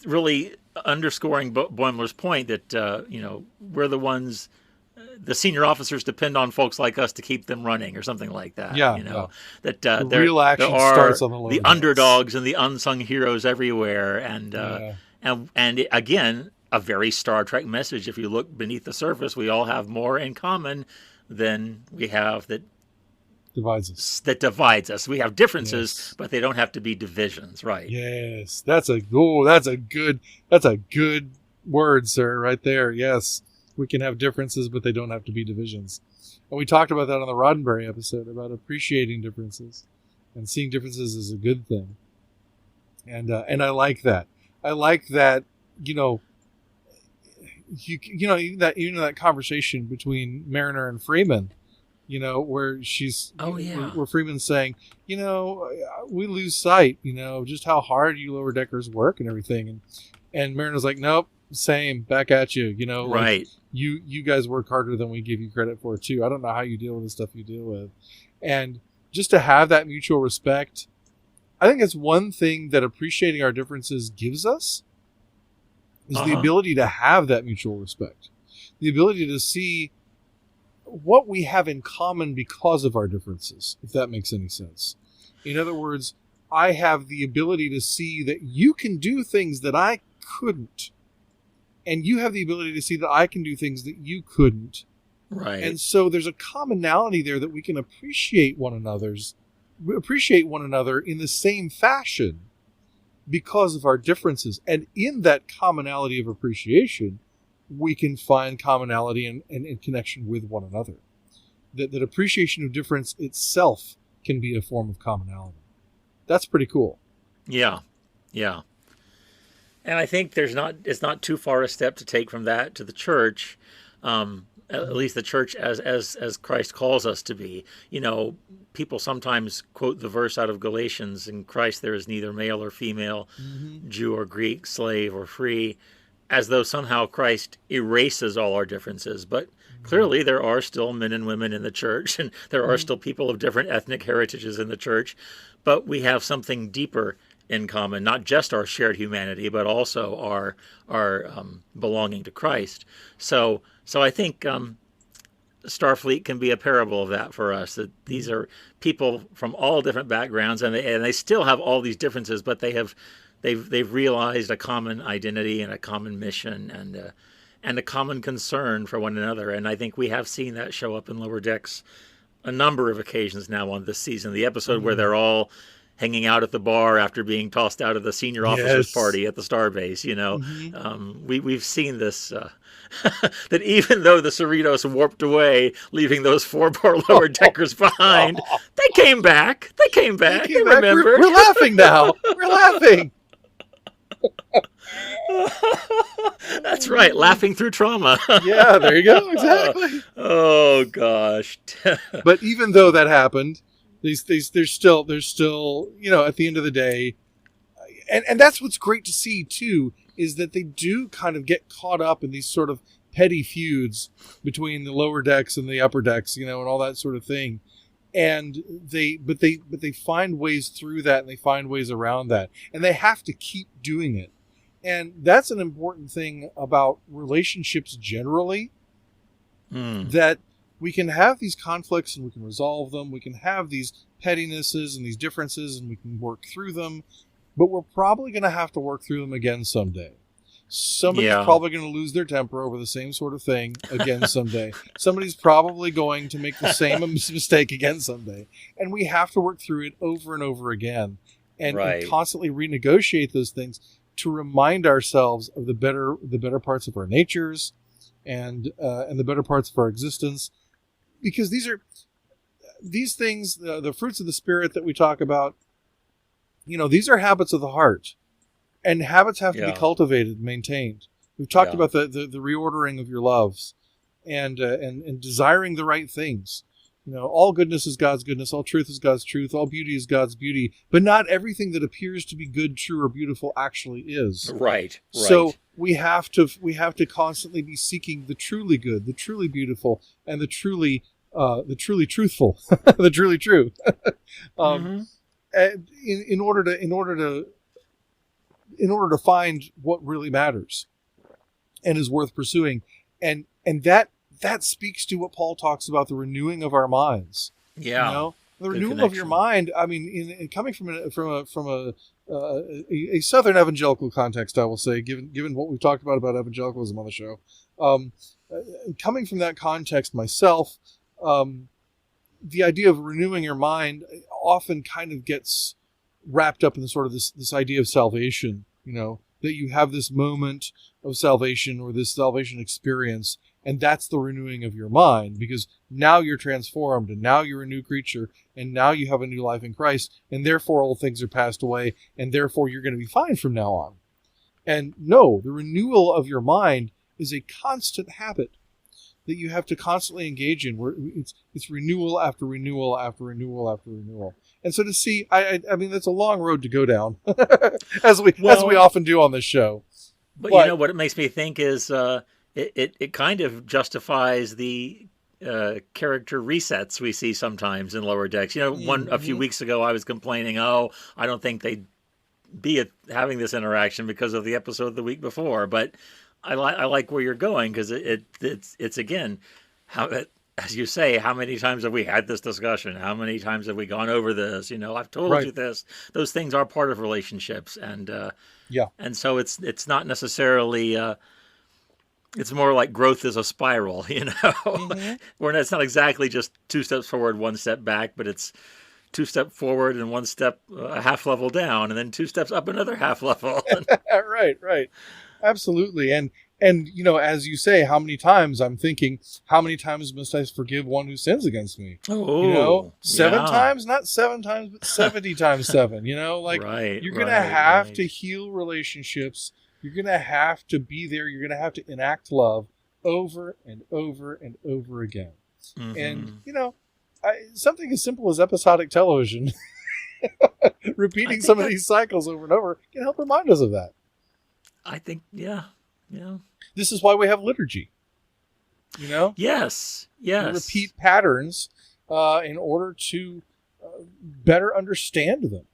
really underscoring Boimler's point that, we're the ones, the senior officers depend on folks like us to keep them running or something like that. Yeah. That the real action starts on the lower decks. Underdogs and the unsung heroes everywhere. And again, a very Star Trek message. If you look beneath the surface, we all have more in common than we have that divides us. We have differences, but they don't have to be divisions, right? Yes, that's a good word, sir, right there. Yes, we can have differences, but they don't have to be divisions. And we talked about that on the Roddenberry episode about appreciating differences and seeing differences as a good thing. And I like that. I like that, that conversation between Mariner and Freeman, where where Freeman's saying, we lose sight, just how hard you lower deckers work and everything. And Mariner's like, nope, same, back at you, right. Like, you guys work harder than we give you credit for too. I don't know how you deal with the stuff you deal with. And just to have that mutual respect, I think it's one thing that appreciating our differences gives us is the ability to have that mutual respect, the ability to see what we have in common because of our differences, if that makes any sense. In other words, I have the ability to see that you can do things that I couldn't, and you have the ability to see that I can do things that you couldn't. Right. And so there's a commonality there that we can appreciate one another in the same fashion because of our differences. And in that commonality of appreciation, we can find commonality and connection with one another. That appreciation of difference itself can be a form of commonality. That's pretty cool. Yeah. Yeah. And I think it's not too far a step to take from that to the church. At least the church as Christ calls us to be. People sometimes quote the verse out of Galatians, in Christ there is neither male or female, Jew or Greek, slave or free, as though somehow Christ erases all our differences. But clearly there are still men and women in the church, and there are still people of different ethnic heritages in the church. But we have something deeper in common, not just our shared humanity, but also our belonging to Christ. So I think Starfleet can be a parable of that for us. That these are people from all different backgrounds, and they still have all these differences, but they've realized a common identity and a common mission and a common concern for one another. And I think we have seen that show up in Lower Decks a number of occasions now on this season. The episode where they're all hanging out at the bar after being tossed out of the senior officers party at the starbase. We've seen this, that even though the Cerritos warped away, leaving those 4 poor lower deckers behind, they came back. They remembered. We're laughing now. We're laughing. That's right, laughing through trauma. Yeah, there you go. Exactly. Oh gosh. But even though that happened, there's still at the end of the day, and that's what's great to see too, is that they do kind of get caught up in these sort of petty feuds between the lower decks and the upper decks, and all that sort of thing. And they find ways through that, and they find ways around that, and they have to keep doing it. And that's an important thing about relationships generally, that we can have these conflicts and we can resolve them. We can have these pettinesses and these differences and we can work through them, but we're probably going to have to work through them again someday. Somebody's probably going to lose their temper over the same sort of thing again someday. Somebody's probably going to make the same mistake again someday. And we have to work through it over and over again and constantly renegotiate those things to remind ourselves of the better parts of our natures and the better parts of our existence. Because these things, the fruits of the Spirit that we talk about, these are habits of the heart. And habits have to be cultivated and maintained. We've talked about the reordering of your loves and desiring the right things. All goodness is God's goodness. All truth is God's truth. All beauty is God's beauty. But not everything that appears to be good, true, or beautiful actually is. Right. So we have to constantly be seeking the truly good, the truly beautiful, and the truly truthful, the truly true. In order to find what really matters and is worth pursuing. And that speaks to what Paul talks about, the renewing of our minds. The renewing of your mind. I mean, coming from a Southern evangelical context, I will say, given what we've talked about evangelicalism on the show, coming from that context myself, the idea of renewing your mind often kind of gets wrapped up in sort of this idea of salvation, that you have this moment of salvation or this salvation experience, and that's the renewing of your mind, because now you're transformed, and now you're a new creature, and now you have a new life in Christ, and therefore old things are passed away, and therefore you're going to be fine from now on. And no, the renewal of your mind is a constant habit that you have to constantly engage in, where it's renewal after renewal after renewal after renewal. And so to see, I mean, that's a long road to go down, as we often do on this show. But what it makes me think is it kind of justifies the character resets we see sometimes in Lower Decks. A few weeks ago I was complaining, I don't think they'd be having this interaction because of the episode the week before, but I like where you're going, because it's again, as you say, how many times have we had this discussion? How many times have we gone over this? I've told you this. Those things are part of relationships, and and so it's not necessarily. It's more like growth is a spiral, where it's not exactly just 2 steps forward, 1 step back, but it's 2 steps forward and 1 step a half level down, and then 2 steps up another half level. Right. Absolutely. And as you say, how many times must I forgive one who sins against me? 7 times, not 7 times, but 70 times 7, you're going to have to heal relationships. You're going to have to be there. You're going to have to enact love over and over and over again. And, something as simple as episodic television, repeating some of these cycles over and over, can help remind us of that. I think, This is why we have liturgy. Yes. Repeat patterns in order to better understand them.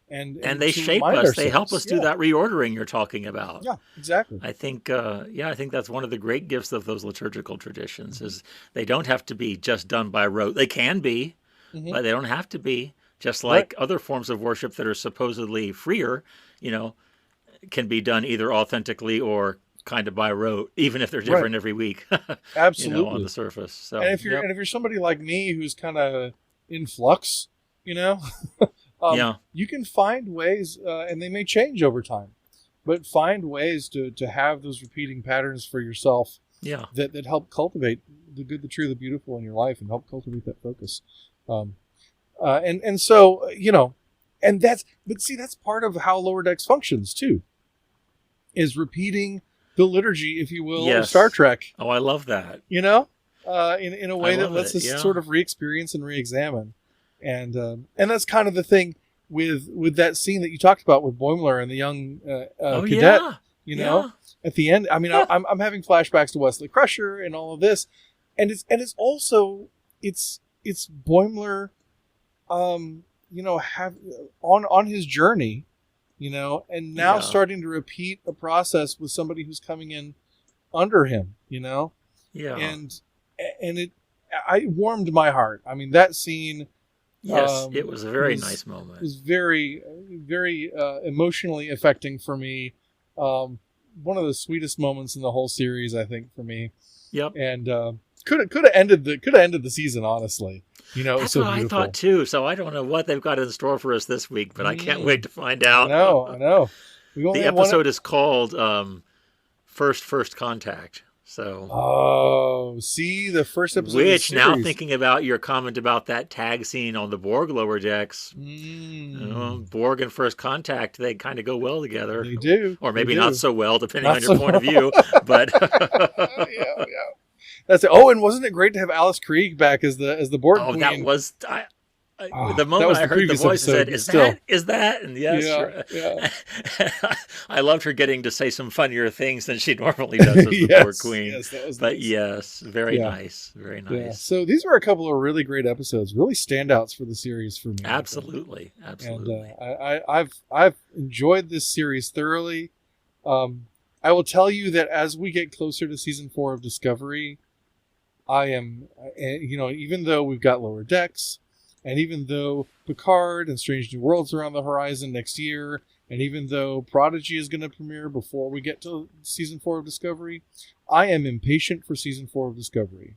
And they shape us. Ourselves. They help us do that reordering you're talking about. Yeah, exactly. I think, I think that's one of the great gifts of those liturgical traditions, is they don't have to be just done by rote. They can be, but they don't have to be. Just like other forms of worship that are supposedly freer, can be done either authentically or kind of by rote, even if they're different every week. Absolutely, on the surface. So, and if you're somebody like me who's kind of in flux, you can find ways, and they may change over time, but find ways to have those repeating patterns for yourself. That help cultivate the good, the true, the beautiful in your life, and help cultivate that focus. And so and that's part of how Lower Decks functions too, is repeating the liturgy, if you will, of Star Trek. Oh, I love that. In a way that lets us sort of re-experience and re-examine, and that's kind of the thing with that scene that you talked about with Boimler and the young cadet. At the end, I mean, I'm having flashbacks to Wesley Crusher and all of this, and it's also Boimler, have on his journey, and now starting to repeat a process with somebody who's coming in under him, and I warmed my heart. I mean, that scene. Yes, it was a very nice moment. It was very, very emotionally affecting for me. one of the sweetest moments in the whole series, I think, for me. Yep. And could have ended the season, honestly. You know, it was That's so what beautiful. I thought too. So I don't know what they've got in store for us this week, but I can't wait to find out. I know. The episode is called First Contact. So, see the first episode. Which, now thinking about your comment about that tag scene on the Borg lower decks, Borg and First Contact, they kind of go well together. They do, or maybe do. not so well, depending on your point of view. But yeah. That's it. Oh, and wasn't it great to have Alice Krieg back as the Borg queen? That was. The moment I heard the voice, I said, "Is that?" And yes, yeah. I loved her getting to say some funnier things than she normally does as the Borg queen. Yes, that was but nice. Yes, very nice, very nice. Yeah. So these were a couple of really great episodes, really standouts for the series for me. Absolutely. And I've enjoyed this series thoroughly. I will tell you that as we get closer to season 4 of Discovery, I am, even though we've got Lower Decks. And even though Picard and Strange New Worlds are on the horizon next year, and even though Prodigy is going to premiere before we get to season 4 of Discovery, I am impatient for season 4 of Discovery.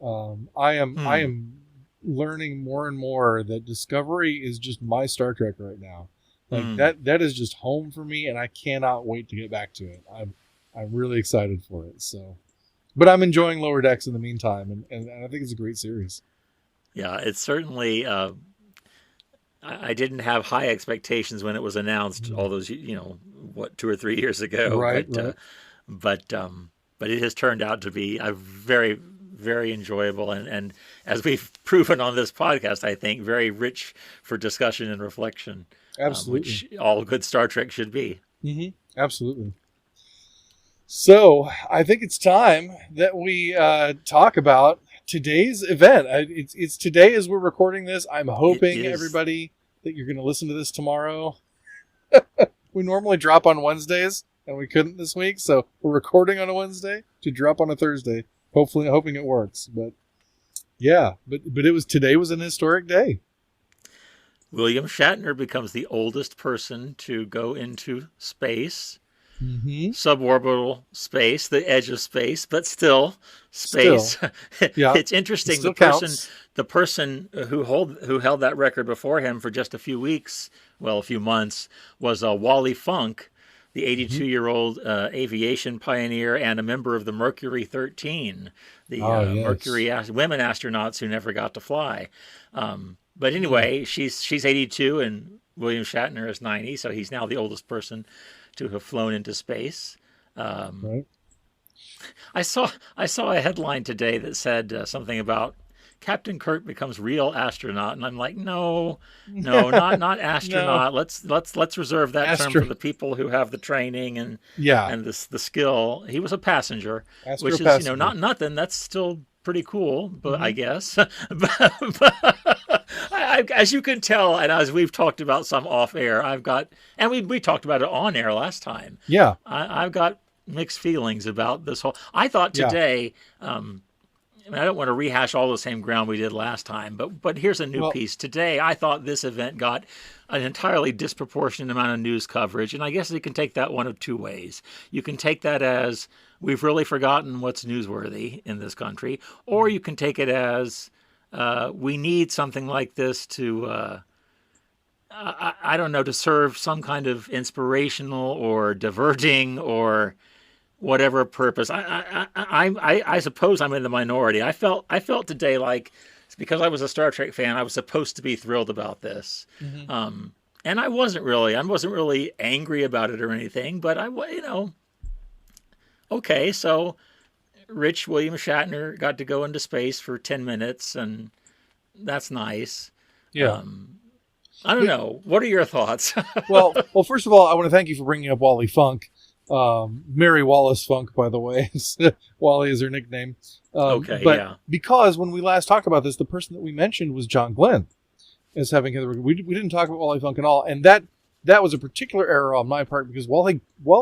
I am learning more and more that Discovery is just my Star Trek right now. Like that is just home for me, and I cannot wait to get back to it. I'm really excited for it. So, but I'm enjoying Lower Decks in the meantime, and I think it's a great series. Yeah, it's certainly. I didn't have high expectations when it was announced all those, 2 or 3 years ago. Right. But it has turned out to be a very, very enjoyable and as we've proven on this podcast, I think very rich for discussion and reflection. Absolutely, which all good Star Trek should be. Mm-hmm. Absolutely. So I think it's time that we talk about today's event. It's today as we're recording this. I'm hoping, everybody, that you're going to listen to this tomorrow. We normally drop on Wednesdays, and we couldn't this week, so we're recording on a Wednesday to drop on a Thursday. Hoping it works. But yeah, but today was an historic day. William Shatner becomes the oldest person to go into space. Mm-hmm. Suborbital space, the edge of space, but still space. Yeah. It's interesting. The person who held that record before him for just a few months, was Wally Funk, the 82-year-old aviation pioneer and a member of the Mercury 13, the Mercury women astronauts who never got to fly. But anyway, she's 82 and William Shatner is 90, so he's now the oldest person to have flown into space. Right. I saw a headline today that said something about Captain Kirk becomes real astronaut, and I'm like, no, not astronaut. No. Let's reserve that term for the people who have the training and the skill. He was a passenger, which is not nothing. That's still pretty cool, but I guess. As you can tell, and as we've talked about some off air, we talked about it on air last time. Yeah, I've got mixed feelings about this whole. I thought today. I don't want to rehash all the same ground we did last time, but here's a new piece. Today, I thought this event got an entirely disproportionate amount of news coverage, and I guess you can take that one of two ways. You can take that as we've really forgotten what's newsworthy in this country, or you can take it as we need something like this to, I don't know, to serve some kind of inspirational or diverting or whatever purpose. I suppose I'm in the minority. I felt today like, because I was a Star Trek fan, I was supposed to be thrilled about this. Mm-hmm. And I wasn't really angry about it or anything, but okay, so rich William Shatner got to go into space for 10 minutes, and that's nice. Yeah. I don't know. What are your thoughts? well, first of all, I want to thank you for bringing up Wally Funk. Mary Wallace Funk, by the way. Wally is her nickname. Because when we last talked about this, the person that we mentioned was John Glenn as having we didn't talk about Wally Funk at all, and that was a particular error on my part because Wally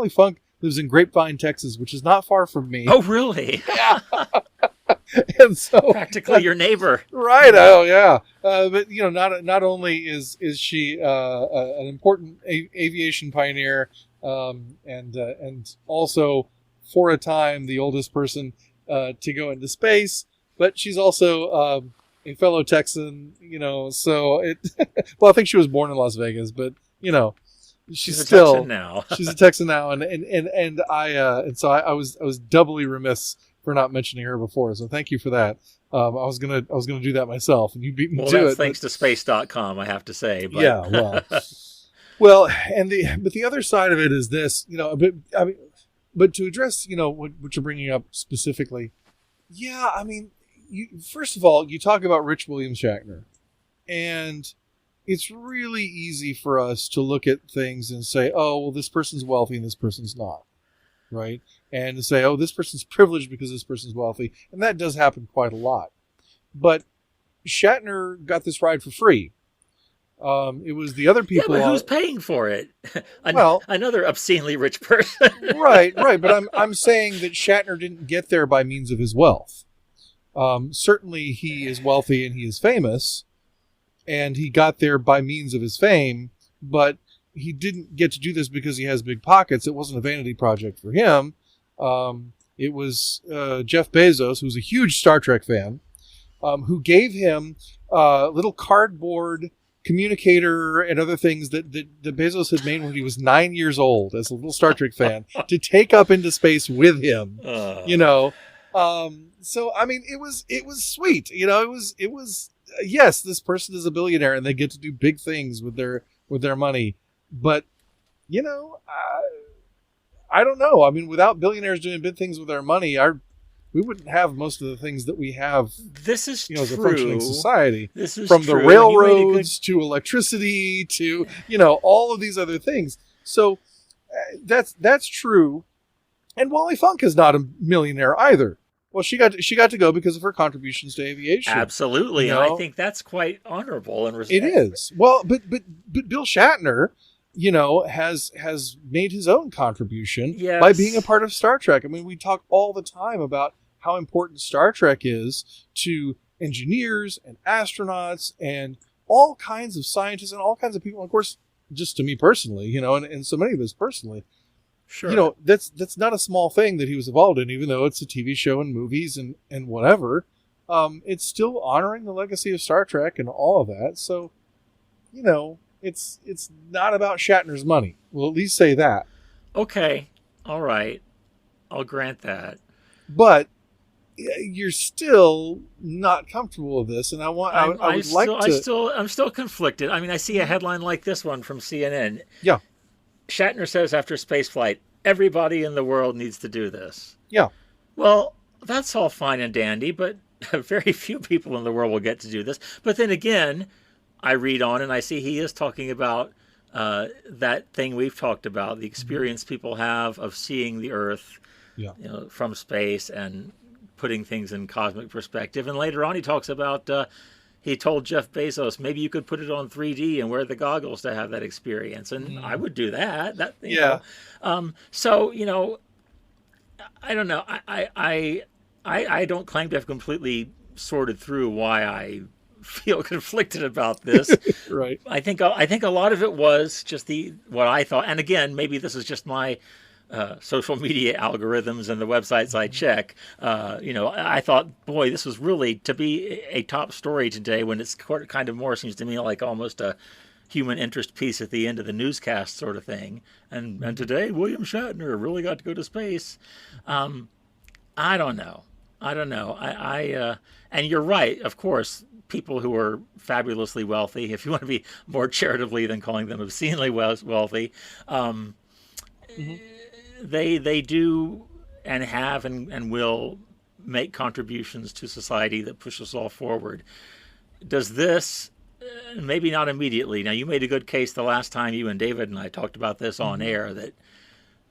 Funk lives in Grapevine, Texas, which is not far from me. Oh, really? Yeah. And so practically your neighbor. Right. Oh, yeah. But not only is she an important aviation pioneer, and also for a time the oldest person to go into space, but she's also a fellow Texan. So it. Well, I think she was born in Las Vegas, but she's a still Texan now. She's a Texan now, so I was doubly remiss for not mentioning her before. So thank you for that. I was gonna do that myself, and you beat me to it. Well, that's thanks to space.com, I have to say. But... Yeah, well, but the other side of it is this, but to address, what you're bringing up specifically, yeah, I mean, first of all, you talk about Rich William Shatner, and it's really easy for us to look at things and say, oh, well, this person's wealthy and this person's not, right? And to say, oh, this person's privileged because this person's wealthy, and that does happen quite a lot. But Shatner got this ride for free. It was the other people. Yeah, but who's paying for it? Another obscenely rich person. Right. But I'm saying that Shatner didn't get there by means of his wealth. Certainly, he is wealthy and he is famous, and he got there by means of his fame. But he didn't get to do this because he has big pockets. It wasn't a vanity project for him. It was Jeff Bezos, who's a huge Star Trek fan, who gave him little cardboard communicator and other things that Bezos had made when he was 9 years old as a little Star Trek fan to take up into space with him. So I mean, it was sweet. It was yes, this person is a billionaire and they get to do big things with their money, but I don't know. I mean, without billionaires doing big things with their money, we wouldn't have most of the things that we have. This is true. As a functioning society. This is from true. The railroads to electricity to all of these other things. So that's true. And Wally Funk is not a millionaire either. Well, she got to go because of her contributions to aviation. Absolutely, and I think that's quite honorable and respectful. It is. Well, but Bill Shatner, has made his own contribution by being a part of Star Trek. I mean, we talk all the time about how important Star Trek is to engineers and astronauts and all kinds of scientists and all kinds of people. And of course, just to me personally, and so many of us personally, sure. That's not a small thing that he was involved in, even though it's a TV show and movies and whatever. It's still honoring the legacy of Star Trek and all of that. So, it's not about Shatner's money. We'll at least say that. Okay. All right. I'll grant that. But you're still not comfortable with this, and I'm still conflicted. I mean, I see a headline like this one from CNN. Yeah. Shatner says after spaceflight, everybody in the world needs to do this. Yeah. Well, that's all fine and dandy, but very few people in the world will get to do this. But then again, I read on and I see he is talking about that thing we've talked about, the experience people have of seeing the Earth from space and putting things in cosmic perspective. And later on he talks about, he told Jeff Bezos, maybe you could put it on 3D and wear the goggles to have that experience. And I would do that. So, I don't know. I don't claim to have completely sorted through why I feel conflicted about this. Right. I think a lot of it was just what I thought. And again, maybe this is just my social media algorithms and the websites I check. I thought, boy, this was really to be a top story today when it's kind of more seems to me like almost a human interest piece at the end of the newscast sort of thing. And today, William Shatner really got to go to space. I don't know. And you're right, of course, people who are fabulously wealthy, if you want to be more charitably than calling them obscenely wealthy, they do and have and will make contributions to society that push us all forward. Does this, maybe not immediately. Now, you made a good case the last time you and David and I talked about this on air, that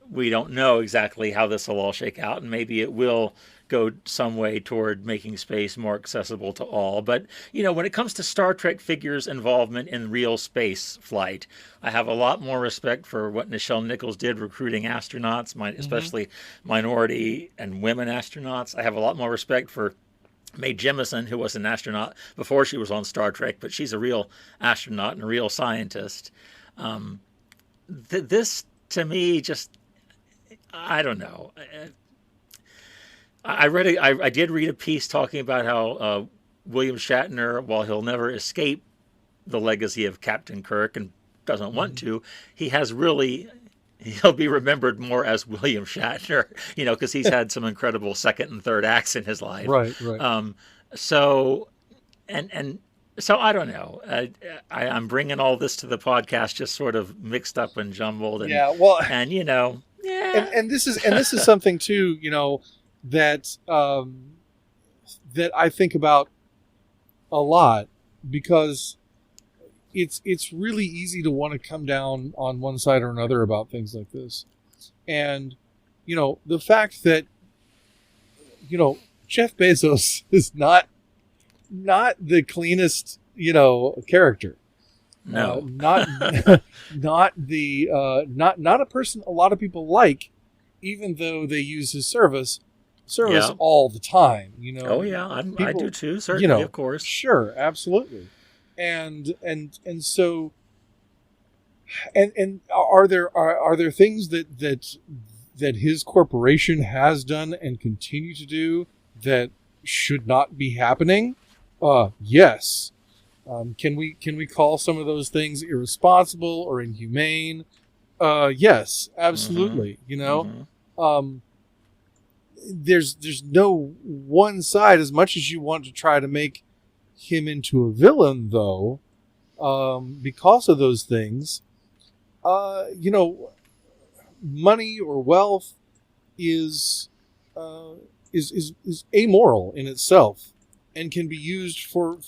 we don't know exactly how this will all shake out, and maybe it will go some way toward making space more accessible to all. But, when it comes to Star Trek figures' involvement in real space flight, I have a lot more respect for what Nichelle Nichols did recruiting astronauts, especially minority and women astronauts. I have a lot more respect for Mae Jemison, who was an astronaut before she was on Star Trek, but she's a real astronaut and a real scientist. This, to me, just, I don't know. I did read a piece talking about how William Shatner, while he'll never escape the legacy of Captain Kirk and doesn't want to, he'll be remembered more as William Shatner, because he's had some incredible second and third acts in his life. Right. So, so I don't know. I'm bringing all this to the podcast just sort of mixed up and jumbled. And, and And this is something too, that that I think about a lot, because it's really easy to want to come down on one side or another about things like this. And, the fact that, Jeff Bezos is not the cleanest, character. No, not a person a lot of people like, even though they use his service all the time. Oh yeah, I do too. Certainly, of course. Sure, absolutely. And so, and are there things that his corporation has done and continue to do that should not be happening? Yes. Can we call some of those things irresponsible or inhumane? Yes, absolutely. There's no one side. As much as you want to try to make him into a villain, though, because of those things, money or wealth is amoral in itself, and can be used for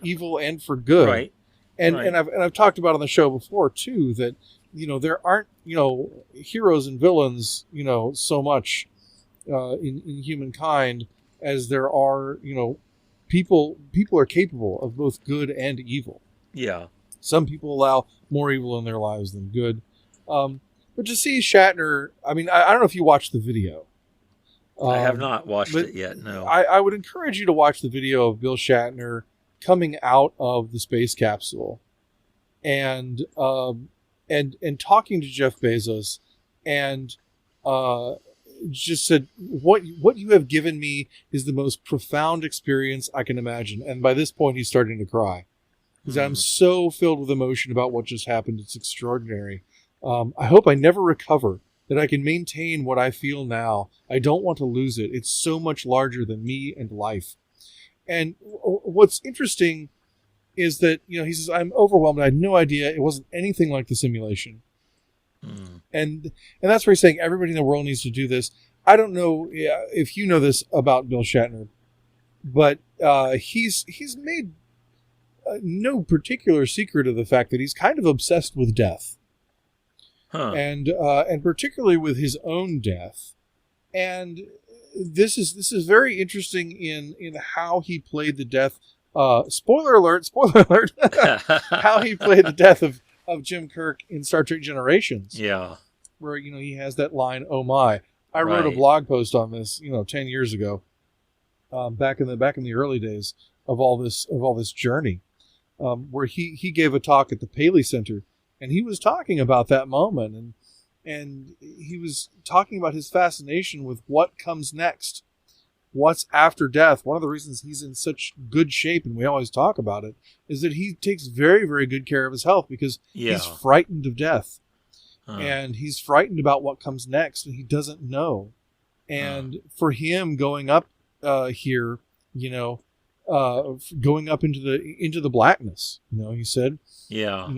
evil and for good. Right. And I've talked about on the show before too that there aren't heroes and villains so much in humankind as there are people are capable of both good and evil. Yeah. Some people allow more evil in their lives than good. But to see Shatner, I mean, I don't know if you watched the video. I have not watched it yet, no. I would encourage you to watch the video of Bill Shatner coming out of the space capsule and talking to Jeff Bezos, and just said, what you have given me is the most profound experience I can imagine. And by this point, he's starting to cry, because I'm so filled with emotion about what just happened. It's extraordinary. I hope I never recover, that I can maintain what I feel now. I don't want to lose it. It's so much larger than me and life. And what's interesting is that, he says, I'm overwhelmed. I had no idea. It wasn't anything like the simulation. And that's where he's saying everybody in the world needs to do this. I don't know if you know this about Bill Shatner, but he's made no particular secret of the fact that he's kind of obsessed with death. And particularly with his own death. And this is very interesting in how he played the death. Spoiler alert! How he played the death of Jim Kirk in Star Trek Generations. Yeah, where he has that line, "Oh my!" I wrote a blog post on this, 10 years ago, back in the early days of all this journey, where he gave a talk at the Paley Center. And he was talking about that moment, and he was talking about his fascination with what comes next, what's after death. One of the reasons he's in such good shape, and we always talk about it, is that he takes very, very good care of his health, because he's frightened of death. And he's frightened about what comes next, and he doesn't know. And for him going up here, going up into the blackness, he said. Yeah.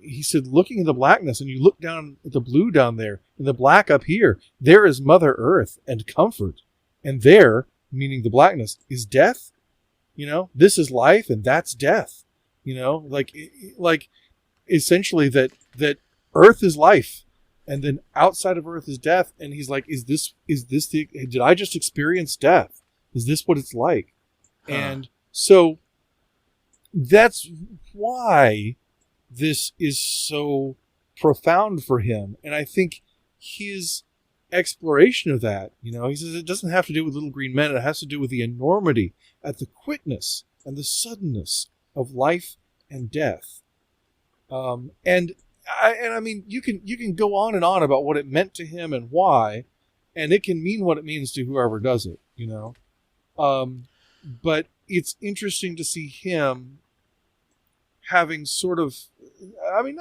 He said, looking at the blackness, and you look down at the blue down there and the black up here, there is Mother Earth and comfort. And there, meaning the blackness, is death. This is life and that's death. Like essentially that Earth is life, and then outside of Earth is death. And he's like, did I just experience death? Is this what it's like? And so that's why this is so profound for him. And I think his exploration of that. He says it doesn't have to do with little green men. It has to do with the enormity, at the quickness and the suddenness of life and death. And I mean, you can go on and on about what it meant to him and why, and it can mean what it means to whoever does it. But it's interesting to see him having sort of, I mean,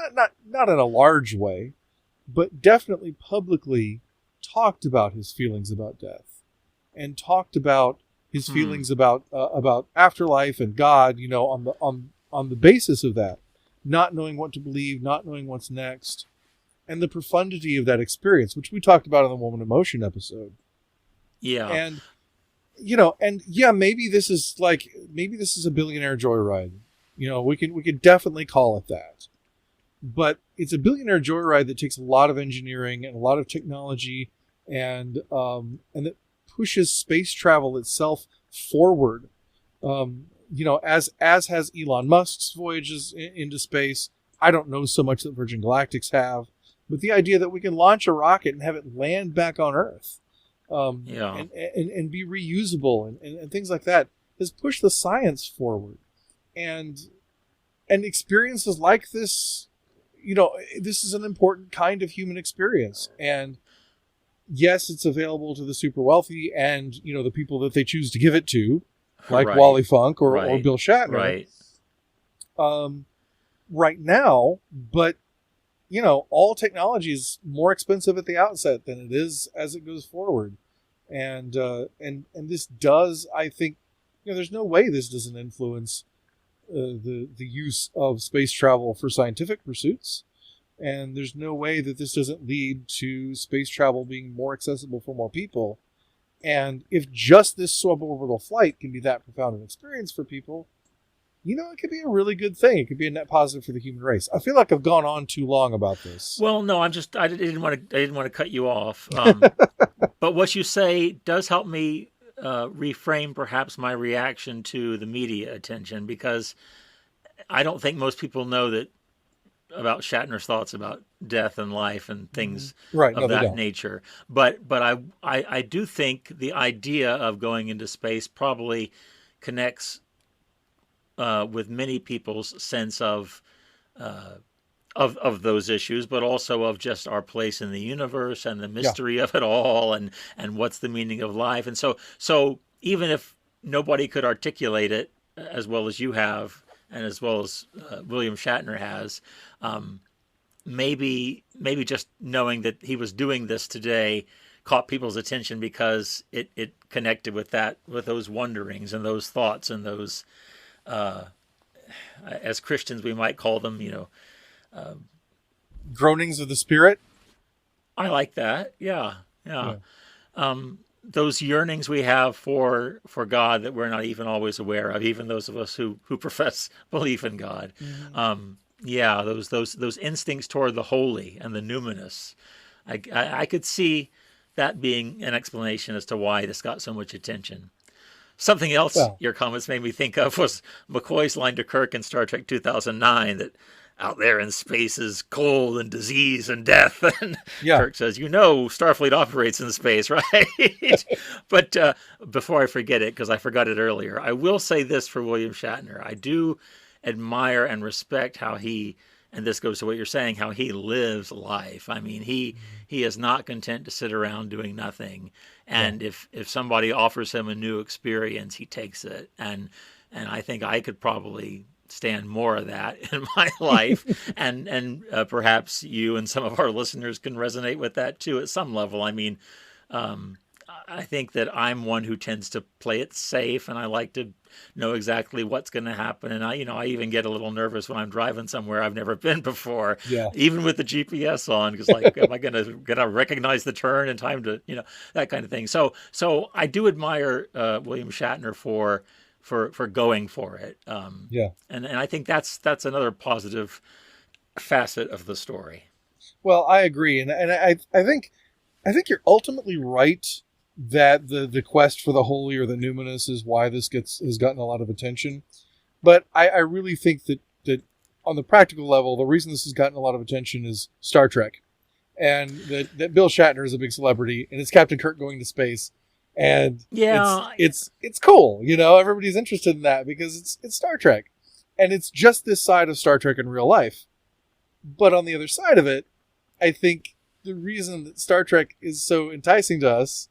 not in a large way, but definitely publicly talked about his feelings about death, and talked about his feelings about afterlife and God, on the basis of that, not knowing what to believe, not knowing what's next, and the profundity of that experience, which we talked about in the Woman in Motion episode. Yeah. And maybe this is a billionaire joyride. We could definitely call it that. But it's a billionaire joyride that takes a lot of engineering and a lot of technology, and that pushes space travel itself forward. As has Elon Musk's voyages into space. I don't know so much that Virgin Galactic's have, but the idea that we can launch a rocket and have it land back on Earth, and be reusable and things like that, has pushed the science forward. And experiences like this, this is an important kind of human experience. And yes, it's available to the super wealthy and, the people that they choose to give it to, like Wally Funk or Bill Shatner. Right now, but, all technology is more expensive at the outset than it is as it goes forward. And this does, I think, there's no way this doesn't influence the use of space travel for scientific pursuits, and there's no way that this doesn't lead to space travel being more accessible for more people. And if just this suborbital flight can be that profound an experience for people, it could be a really good thing. It could be a net positive for the human race. I feel like I've gone on too long about this. Well, no, I didn't want to cut you off. But what you say does help me reframe perhaps my reaction to the media attention, because I don't think most people know about Shatner's thoughts about death and life and things of that nature. But I do think the idea of going into space probably connects with many people's sense of those issues, but also of just our place in the universe and the mystery of it all, and what's the meaning of life. And so even if nobody could articulate it as well as you have, and as well as William Shatner has, maybe just knowing that he was doing this today caught people's attention because it connected with those wonderings and those thoughts and those, as Christians we might call them, groanings of the spirit. I like that. Yeah. Those yearnings we have for God that we're not even always aware of, even those of us who profess belief in God. Those instincts toward the holy and the numinous. I could see that being an explanation as to why this got so much attention. Something else your comments made me think of was McCoy's line to Kirk in Star Trek 2009 that out there in space is cold and disease and death. And Kirk says, Starfleet operates in space, right? But before I forget it, because I forgot it earlier, I will say this for William Shatner. I do admire and respect how he, and this goes to what you're saying, how he lives life. I mean, he is not content to sit around doing nothing. And if somebody offers him a new experience, he takes it. And I think I could probably stand more of that in my life, and perhaps you and some of our listeners can resonate with that too at some level. I mean, I think that I'm one who tends to play it safe, and I like to know exactly what's going to happen. And I even get a little nervous when I'm driving somewhere I've never been before, even with the GPS on, because am I going to recognize the turn in time to, that kind of thing. So I do admire William Shatner for going for it. And I think that's another positive facet of the story. Well, I agree. And I think you're ultimately right that the quest for the holy or the numinous is why this has gotten a lot of attention. But I really think that on the practical level, the reason this has gotten a lot of attention is Star Trek. and that Bill Shatner is a big celebrity, and it's Captain Kirk going to space, and it's cool. Everybody's interested in that because it's Star Trek, and it's just this side of Star Trek in real life. But on the other side of it, I think the reason that Star Trek is so enticing to us,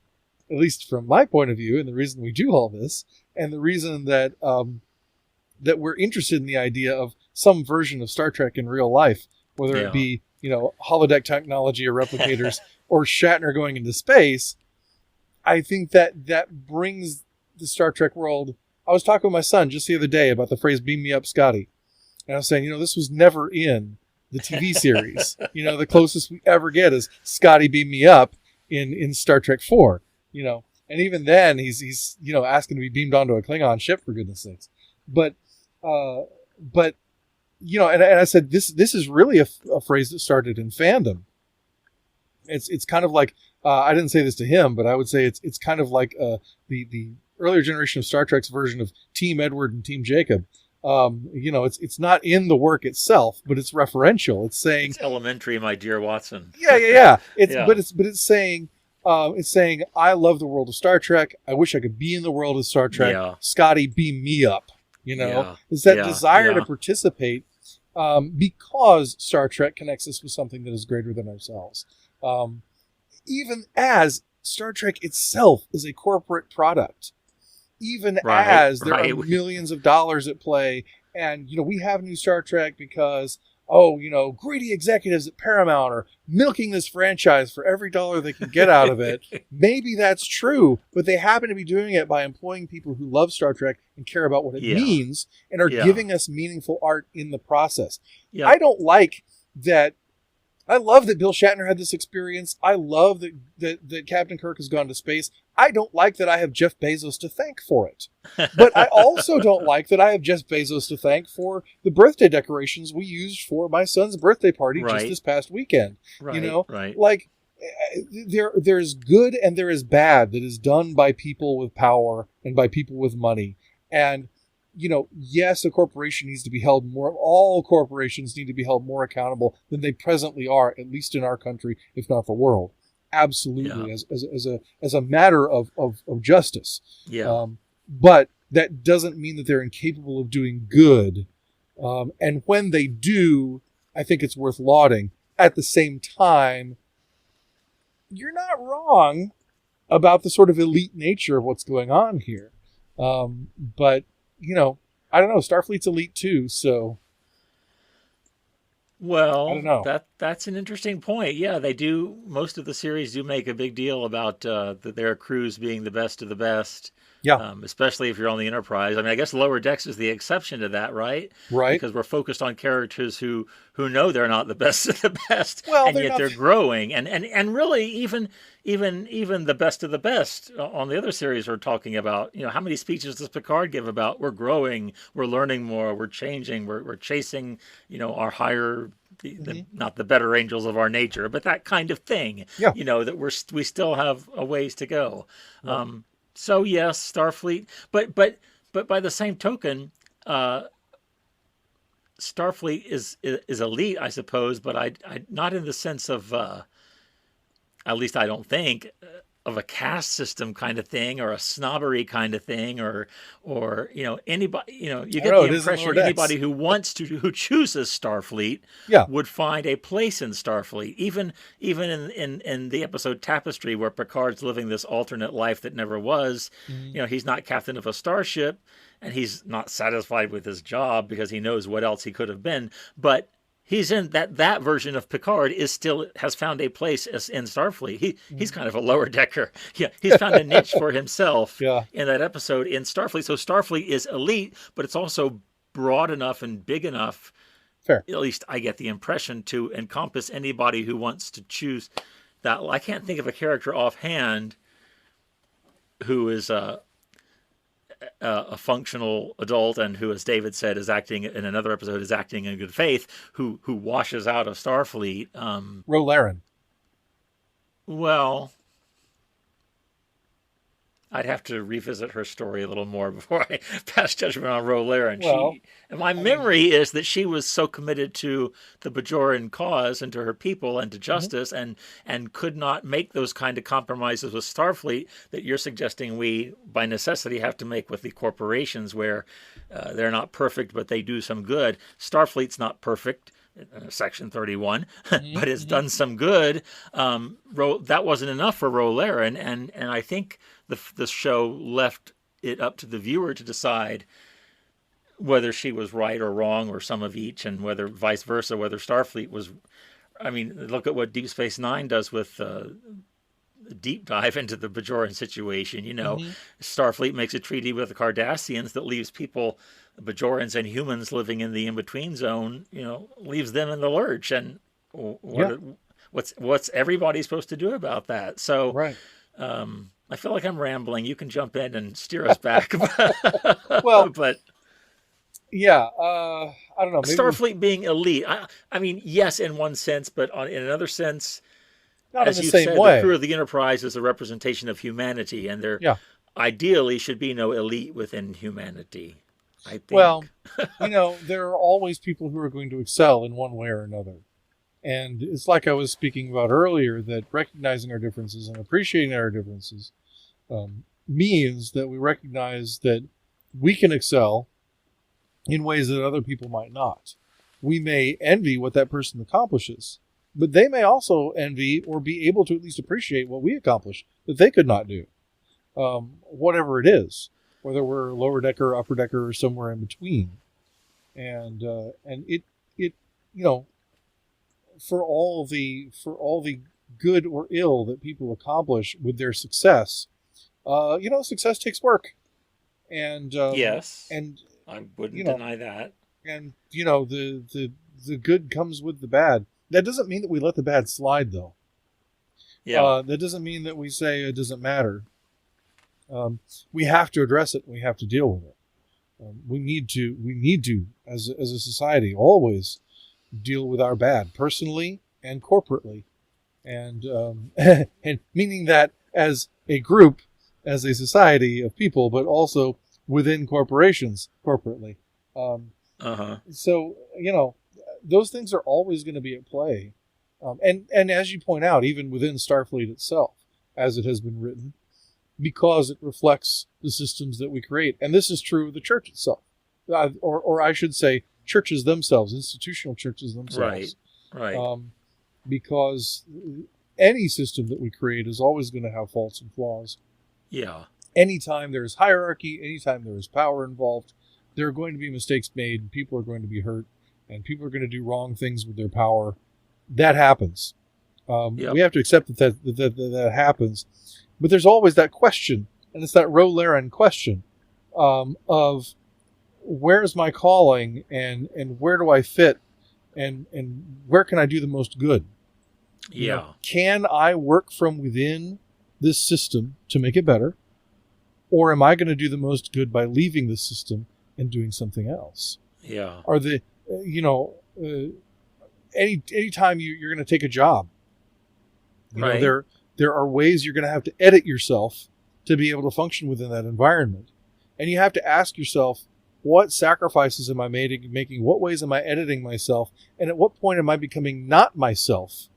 at least from my point of view, and the reason we do all this, and the reason that that we're interested in the idea of some version of Star Trek in real life, whether it be holodeck technology or replicators or Shatner going into space, I think that brings the Star Trek world. I was talking with my son just the other day about the phrase "beam me up, Scotty," and I was saying, this was never in the TV series. The closest we ever get is Scotty beam me up in Star Trek 4. And even then he's asking to be beamed onto a Klingon ship, for goodness sakes. But and I said this is really a phrase that started in fandom. It's kind of like I didn't say this to him, but I would say it's kind of like the earlier generation of Star Trek's version of Team Edward and Team Jacob. It's not in the work itself, but it's referential. It's saying it's elementary, my dear Watson. Yeah. It's saying I love the world of Star Trek. I wish I could be in the world of Star Trek. Yeah. Scotty, beam me up. It's that desire to participate because Star Trek connects us with something that is greater than ourselves. Even as Star Trek itself is a corporate product. Even as there are millions of dollars at play, and we have new Star Trek because greedy executives at Paramount are milking this franchise for every dollar they can get out of it. Maybe that's true, but they happen to be doing it by employing people who love Star Trek and care about what it means and are giving us meaningful art in the process. Yeah. I don't like that. I love that Bill Shatner had this experience. I love that Captain Kirk has gone to space. I don't like that I have Jeff Bezos to thank for it. But I also don't like that I have Jeff Bezos to thank for the birthday decorations we used for my son's birthday party just this past weekend. Like there's good and there is bad that is done by people with power and by people with money. And yes, a corporation needs to be held more. All corporations need to be held more accountable than they presently are, at least in our country, if not the world. Absolutely, as a matter of justice. Yeah. But that doesn't mean that they're incapable of doing good. And when they do, I think it's worth lauding. At the same time, you're not wrong about the sort of elite nature of what's going on here. But I don't know. Starfleet's elite too, so. Well, I don't know. That's an interesting point. Yeah, they do. Most of the series do make a big deal about their crews being the best of the best. Yeah. Especially if you're on the Enterprise. I mean, I guess Lower Decks is the exception to that, right? Right. Because we're focused on characters who know they're not the best of the best, and yet they're growing. And really, even the best of the best on the other series are talking about, how many speeches does Picard give about we're growing, we're learning more, we're changing, we're chasing, our higher, not the better angels of our nature, but that kind of thing. Yeah. That we still have a ways to go. Yeah. So yes, Starfleet, but by the same token, Starfleet is elite, I suppose, but I not in the sense of, at least I don't think, of a caste system kind of thing or a snobbery kind of thing or anybody, you get the impression anybody who chooses Starfleet would find a place in Starfleet, even in the episode Tapestry, where Picard's living this alternate life that never was. He's not captain of a starship and he's not satisfied with his job because he knows what else he could have been, but he's in that version of Picard has found a place in Starfleet. He's kind of a lower decker. Yeah, he's found a niche for himself in that episode in Starfleet. So Starfleet is elite, but it's also broad enough and big enough. Fair. At least I get the impression to encompass anybody who wants to choose that. I can't think of a character offhand who is a functional adult and who, as David said, is acting in another episode, is acting in good faith, who washes out of Starfleet. Ro Laren. Well, I'd have to revisit her story a little more before I pass judgment on R'Laren. Well, And my memory is that she was so committed to the Bajoran cause and to her people and to justice, and could not make those kind of compromises with Starfleet that you're suggesting we, by necessity, have to make with the corporations, where they're not perfect, but they do some good. Starfleet's not perfect. Section 31, but it's done some good. That wasn't enough for R'Laren, and I think the show left it up to the viewer to decide whether she was right or wrong, or some of each, and whether vice versa, whether Starfleet was. I mean, look at what Deep Space Nine does with deep dive into the Bajoran situation. Starfleet makes a treaty with the Cardassians that leaves people, Bajorans and humans, living in the in-between zone, leaves them in the lurch. And what's everybody supposed to do about that? So, right. I feel like I'm rambling. You can jump in and steer us back. Well, but yeah, I don't know. Maybe Starfleet being elite. I mean, yes, in one sense, but in another sense, not as in the you same said, way. the crew of the Enterprise is a representation of humanity, and there ideally should be no elite within humanity, I think. Well, there are always people who are going to excel in one way or another. And it's like I was speaking about earlier, that recognizing our differences and appreciating our differences means that we recognize that we can excel in ways that other people might not. We may envy what that person accomplishes, but they may also envy or be able to at least appreciate what we accomplish that they could not do. Whatever it is, whether we're lower decker, upper decker, or somewhere in between. And it for all the good or ill that people accomplish with their success, success takes work. And yes, and I wouldn't deny that. And the good comes with the bad. That doesn't mean that we let the bad slide, though. Yeah. That doesn't mean that we say it doesn't matter. We have to address it. We have to deal with it. We need to, as a society, always deal with our bad, personally and corporately, and and meaning that as a group, as a society of people, but also within corporations, corporately. So those things are always going to be at play, and as you point out, even within Starfleet itself, as it has been written, because it reflects the systems that we create. And this is true of the church itself, or I should say churches themselves, institutional churches themselves. Right. Because any system that we create is always going to have faults and flaws. Yeah. Anytime there's hierarchy, anytime there is power involved, there are going to be mistakes made, and people are going to be hurt, and people are going to do wrong things with their power. That happens. We have to accept that happens. But there's always that question, and it's that R'Laren question of where's my calling, and where do I fit, and where can I do the most good? Yeah. Can I work from within this system to make it better, or am I going to do the most good by leaving the system and doing something else? Yeah. Are the anytime you're going to take a job, there are ways you're going to have to edit yourself to be able to function within that environment. And you have to ask yourself, what sacrifices am I making? What ways am I editing myself? And at what point am I becoming not myself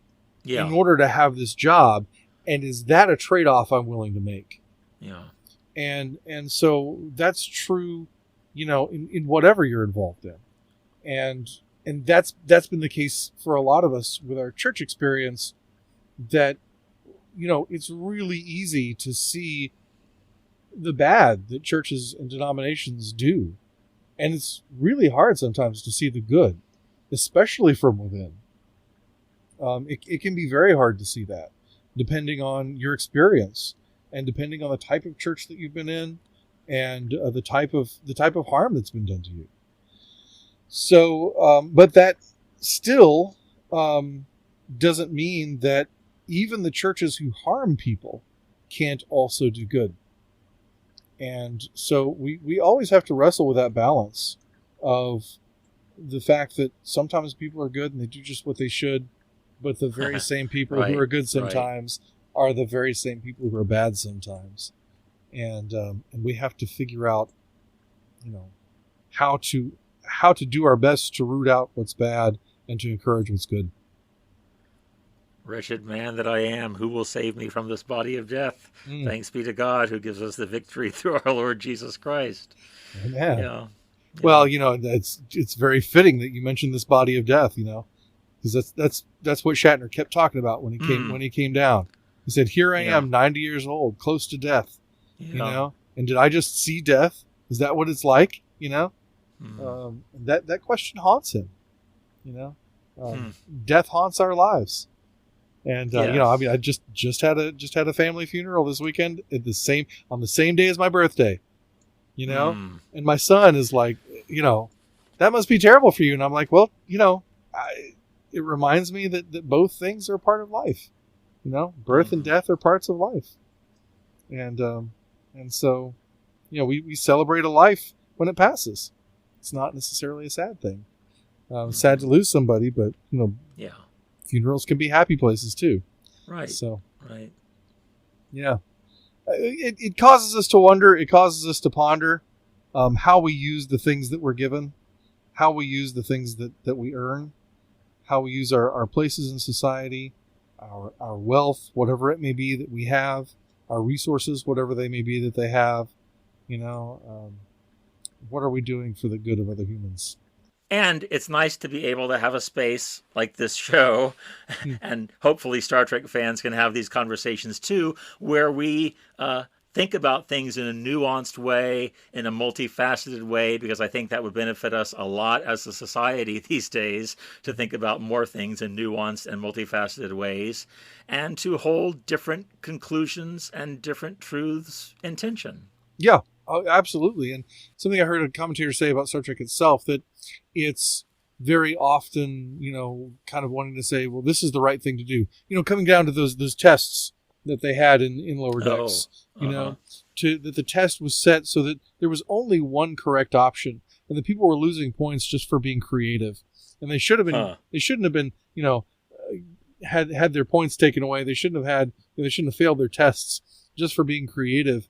in order to have this job? And is that a trade-off I'm willing to make? Yeah. And so that's true, in whatever you're involved in. And that's been the case for a lot of us with our church experience, that it's really easy to see the bad that churches and denominations do. And it's really hard sometimes to see the good, especially from within. It can be very hard to see that, depending on your experience and depending on the type of church that you've been in, and the type of harm that's been done to you. So, but that still doesn't mean that even the churches who harm people can't also do good. And so we always have to wrestle with that balance of the fact that sometimes people are good and they do just what they should, but the very same people who are good sometimes are the very same people who are bad sometimes. and we have to figure out, how to do our best to root out what's bad and to encourage what's good. Wretched man that I am, who will save me from this body of death? Thanks be to God who gives us the victory through our Lord Jesus Christ. Amen. Yeah. Well, it's very fitting that you mentioned this body of death, because that's what Shatner kept talking about when he came down. He said, "Here I am, 90 years old, close to death." And did I just see death? Is that what it's like? That question haunts him. Death haunts our lives. And I just had a family funeral this weekend on the same day as my birthday. And my son is like, that must be terrible for you. And I'm like, well, it reminds me that both things are part of life. Birth and death are parts of life. And so, we celebrate a life when it passes. It's not necessarily a sad thing. Sad to lose somebody, but, funerals can be happy places too. Right. So, right. Yeah. It causes us to wonder. It causes us to ponder how we use the things that we're given, how we use the things that we earn, how we use our places in society, our wealth, whatever it may be that we have, our resources, whatever they may be that they have. What are we doing for the good of other humans? And it's nice to be able to have a space like this show, and hopefully Star Trek fans can have these conversations too, where we think about things in a nuanced way, in a multifaceted way, because I think that would benefit us a lot as a society these days to think about more things in nuanced and multifaceted ways, and to hold different conclusions and different truths in tension. Yeah. Oh, absolutely. And something I heard a commentator say about Star Trek itself, that it's very often, kind of wanting to say, well, this is the right thing to do. Coming down to those tests that they had in Lower Decks, that the test was set so that there was only one correct option, and the people were losing points just for being creative. And they should have been, they shouldn't have been, had their points taken away. They shouldn't have failed their tests just for being creative.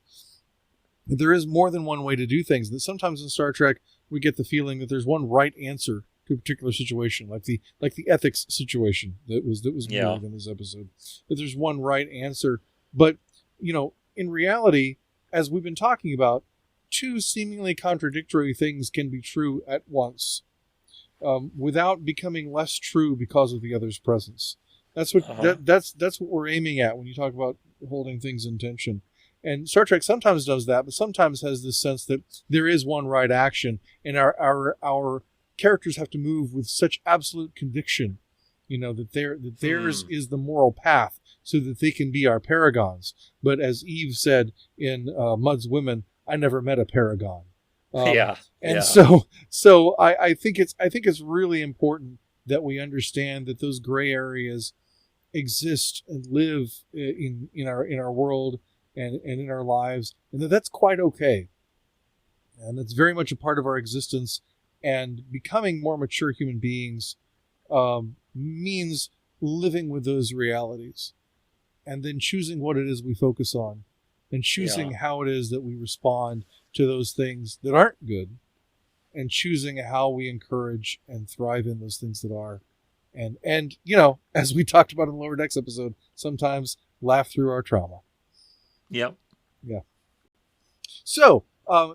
There is more than one way to do things. That sometimes in Star Trek we get the feeling that there's one right answer to a particular situation, like the ethics situation that was mirrored in this episode. That there's one right answer, but in reality, as we've been talking about, two seemingly contradictory things can be true at once, without becoming less true because of the other's presence. That's what that's what we're aiming at when you talk about holding things in tension. And Star Trek sometimes does that, but sometimes has this sense that there is one right action, and our characters have to move with such absolute conviction, that theirs is the moral path, so that they can be our paragons. But as Eve said in Mudd's Women, I never met a paragon. So I think it's really important that we understand that those gray areas exist and live in our world. And in our lives, and that's quite okay. And that's very much a part of our existence. And becoming more mature human beings means living with those realities, and then choosing what it is we focus on, and choosing how it is that we respond to those things that aren't good, and choosing how we encourage and thrive in those things that are. And as we talked about in the Lower Decks episode, sometimes laugh through our trauma. Yep. Yeah. So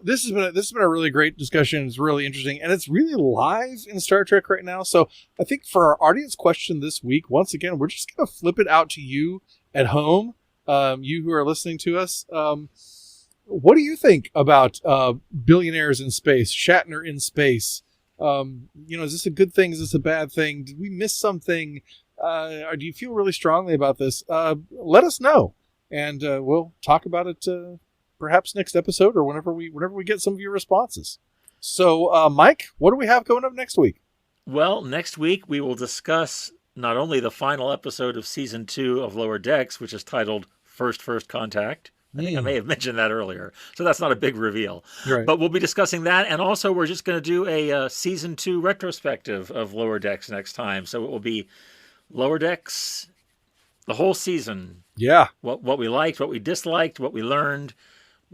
this has been a really great discussion. It's really interesting, and it's really live in Star Trek right now. So I think for our audience question this week, once again, we're just going to flip it out to you at home, you who are listening to us. What do you think about billionaires in space, Shatner in space? Is this a good thing? Is this a bad thing? Did we miss something? Or do you feel really strongly about this? Let us know. And we'll talk about it perhaps next episode, or whenever we get some of your responses. So, Mike, what do we have coming up next week? Well, next week we will discuss not only the final episode of Season 2 of Lower Decks, which is titled First Contact. I think I may have mentioned that earlier, so that's not a big reveal. Right. But we'll be discussing that, and also we're just going to do a Season 2 retrospective of Lower Decks next time. So it will be Lower Decks, the whole season. Yeah. What we liked, what we disliked, what we learned,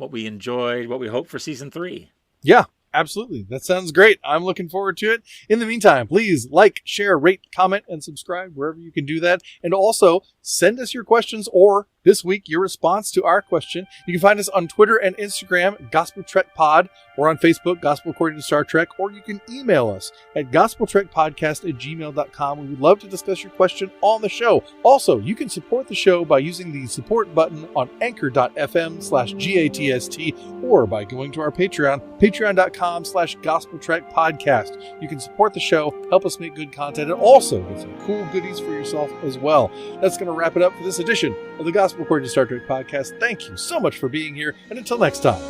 what we enjoyed, what we hope for season 3. Yeah, absolutely. That sounds great. I'm looking forward to it. In the meantime, please like, share, rate, comment, and subscribe wherever you can do that. And also send us your questions or this week your response to our question. You can find us on Twitter and Instagram, Gospel Trek Pod, or on Facebook, Gospel According to Star Trek, or you can email us at gospeltrekpodcast@gmail.com. We would love to discuss your question on the show. Also, you can support the show by using the support button on anchor.fm/GATST or by going to our Patreon, patreon.com/gospeltrekpodcast. You can support the show, help us make good content, and also get some cool goodies for yourself as well. That's going to wrap it up for this edition of the Gospel According to Star Trek podcast. Thank you so much for being here, and until next time.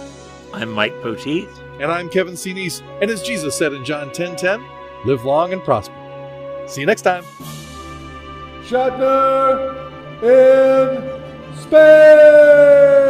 I'm Mike Poteet. And I'm Kevin Sinise. And as Jesus said in John 10:10, live long and prosper. See you next time. Shatner in space!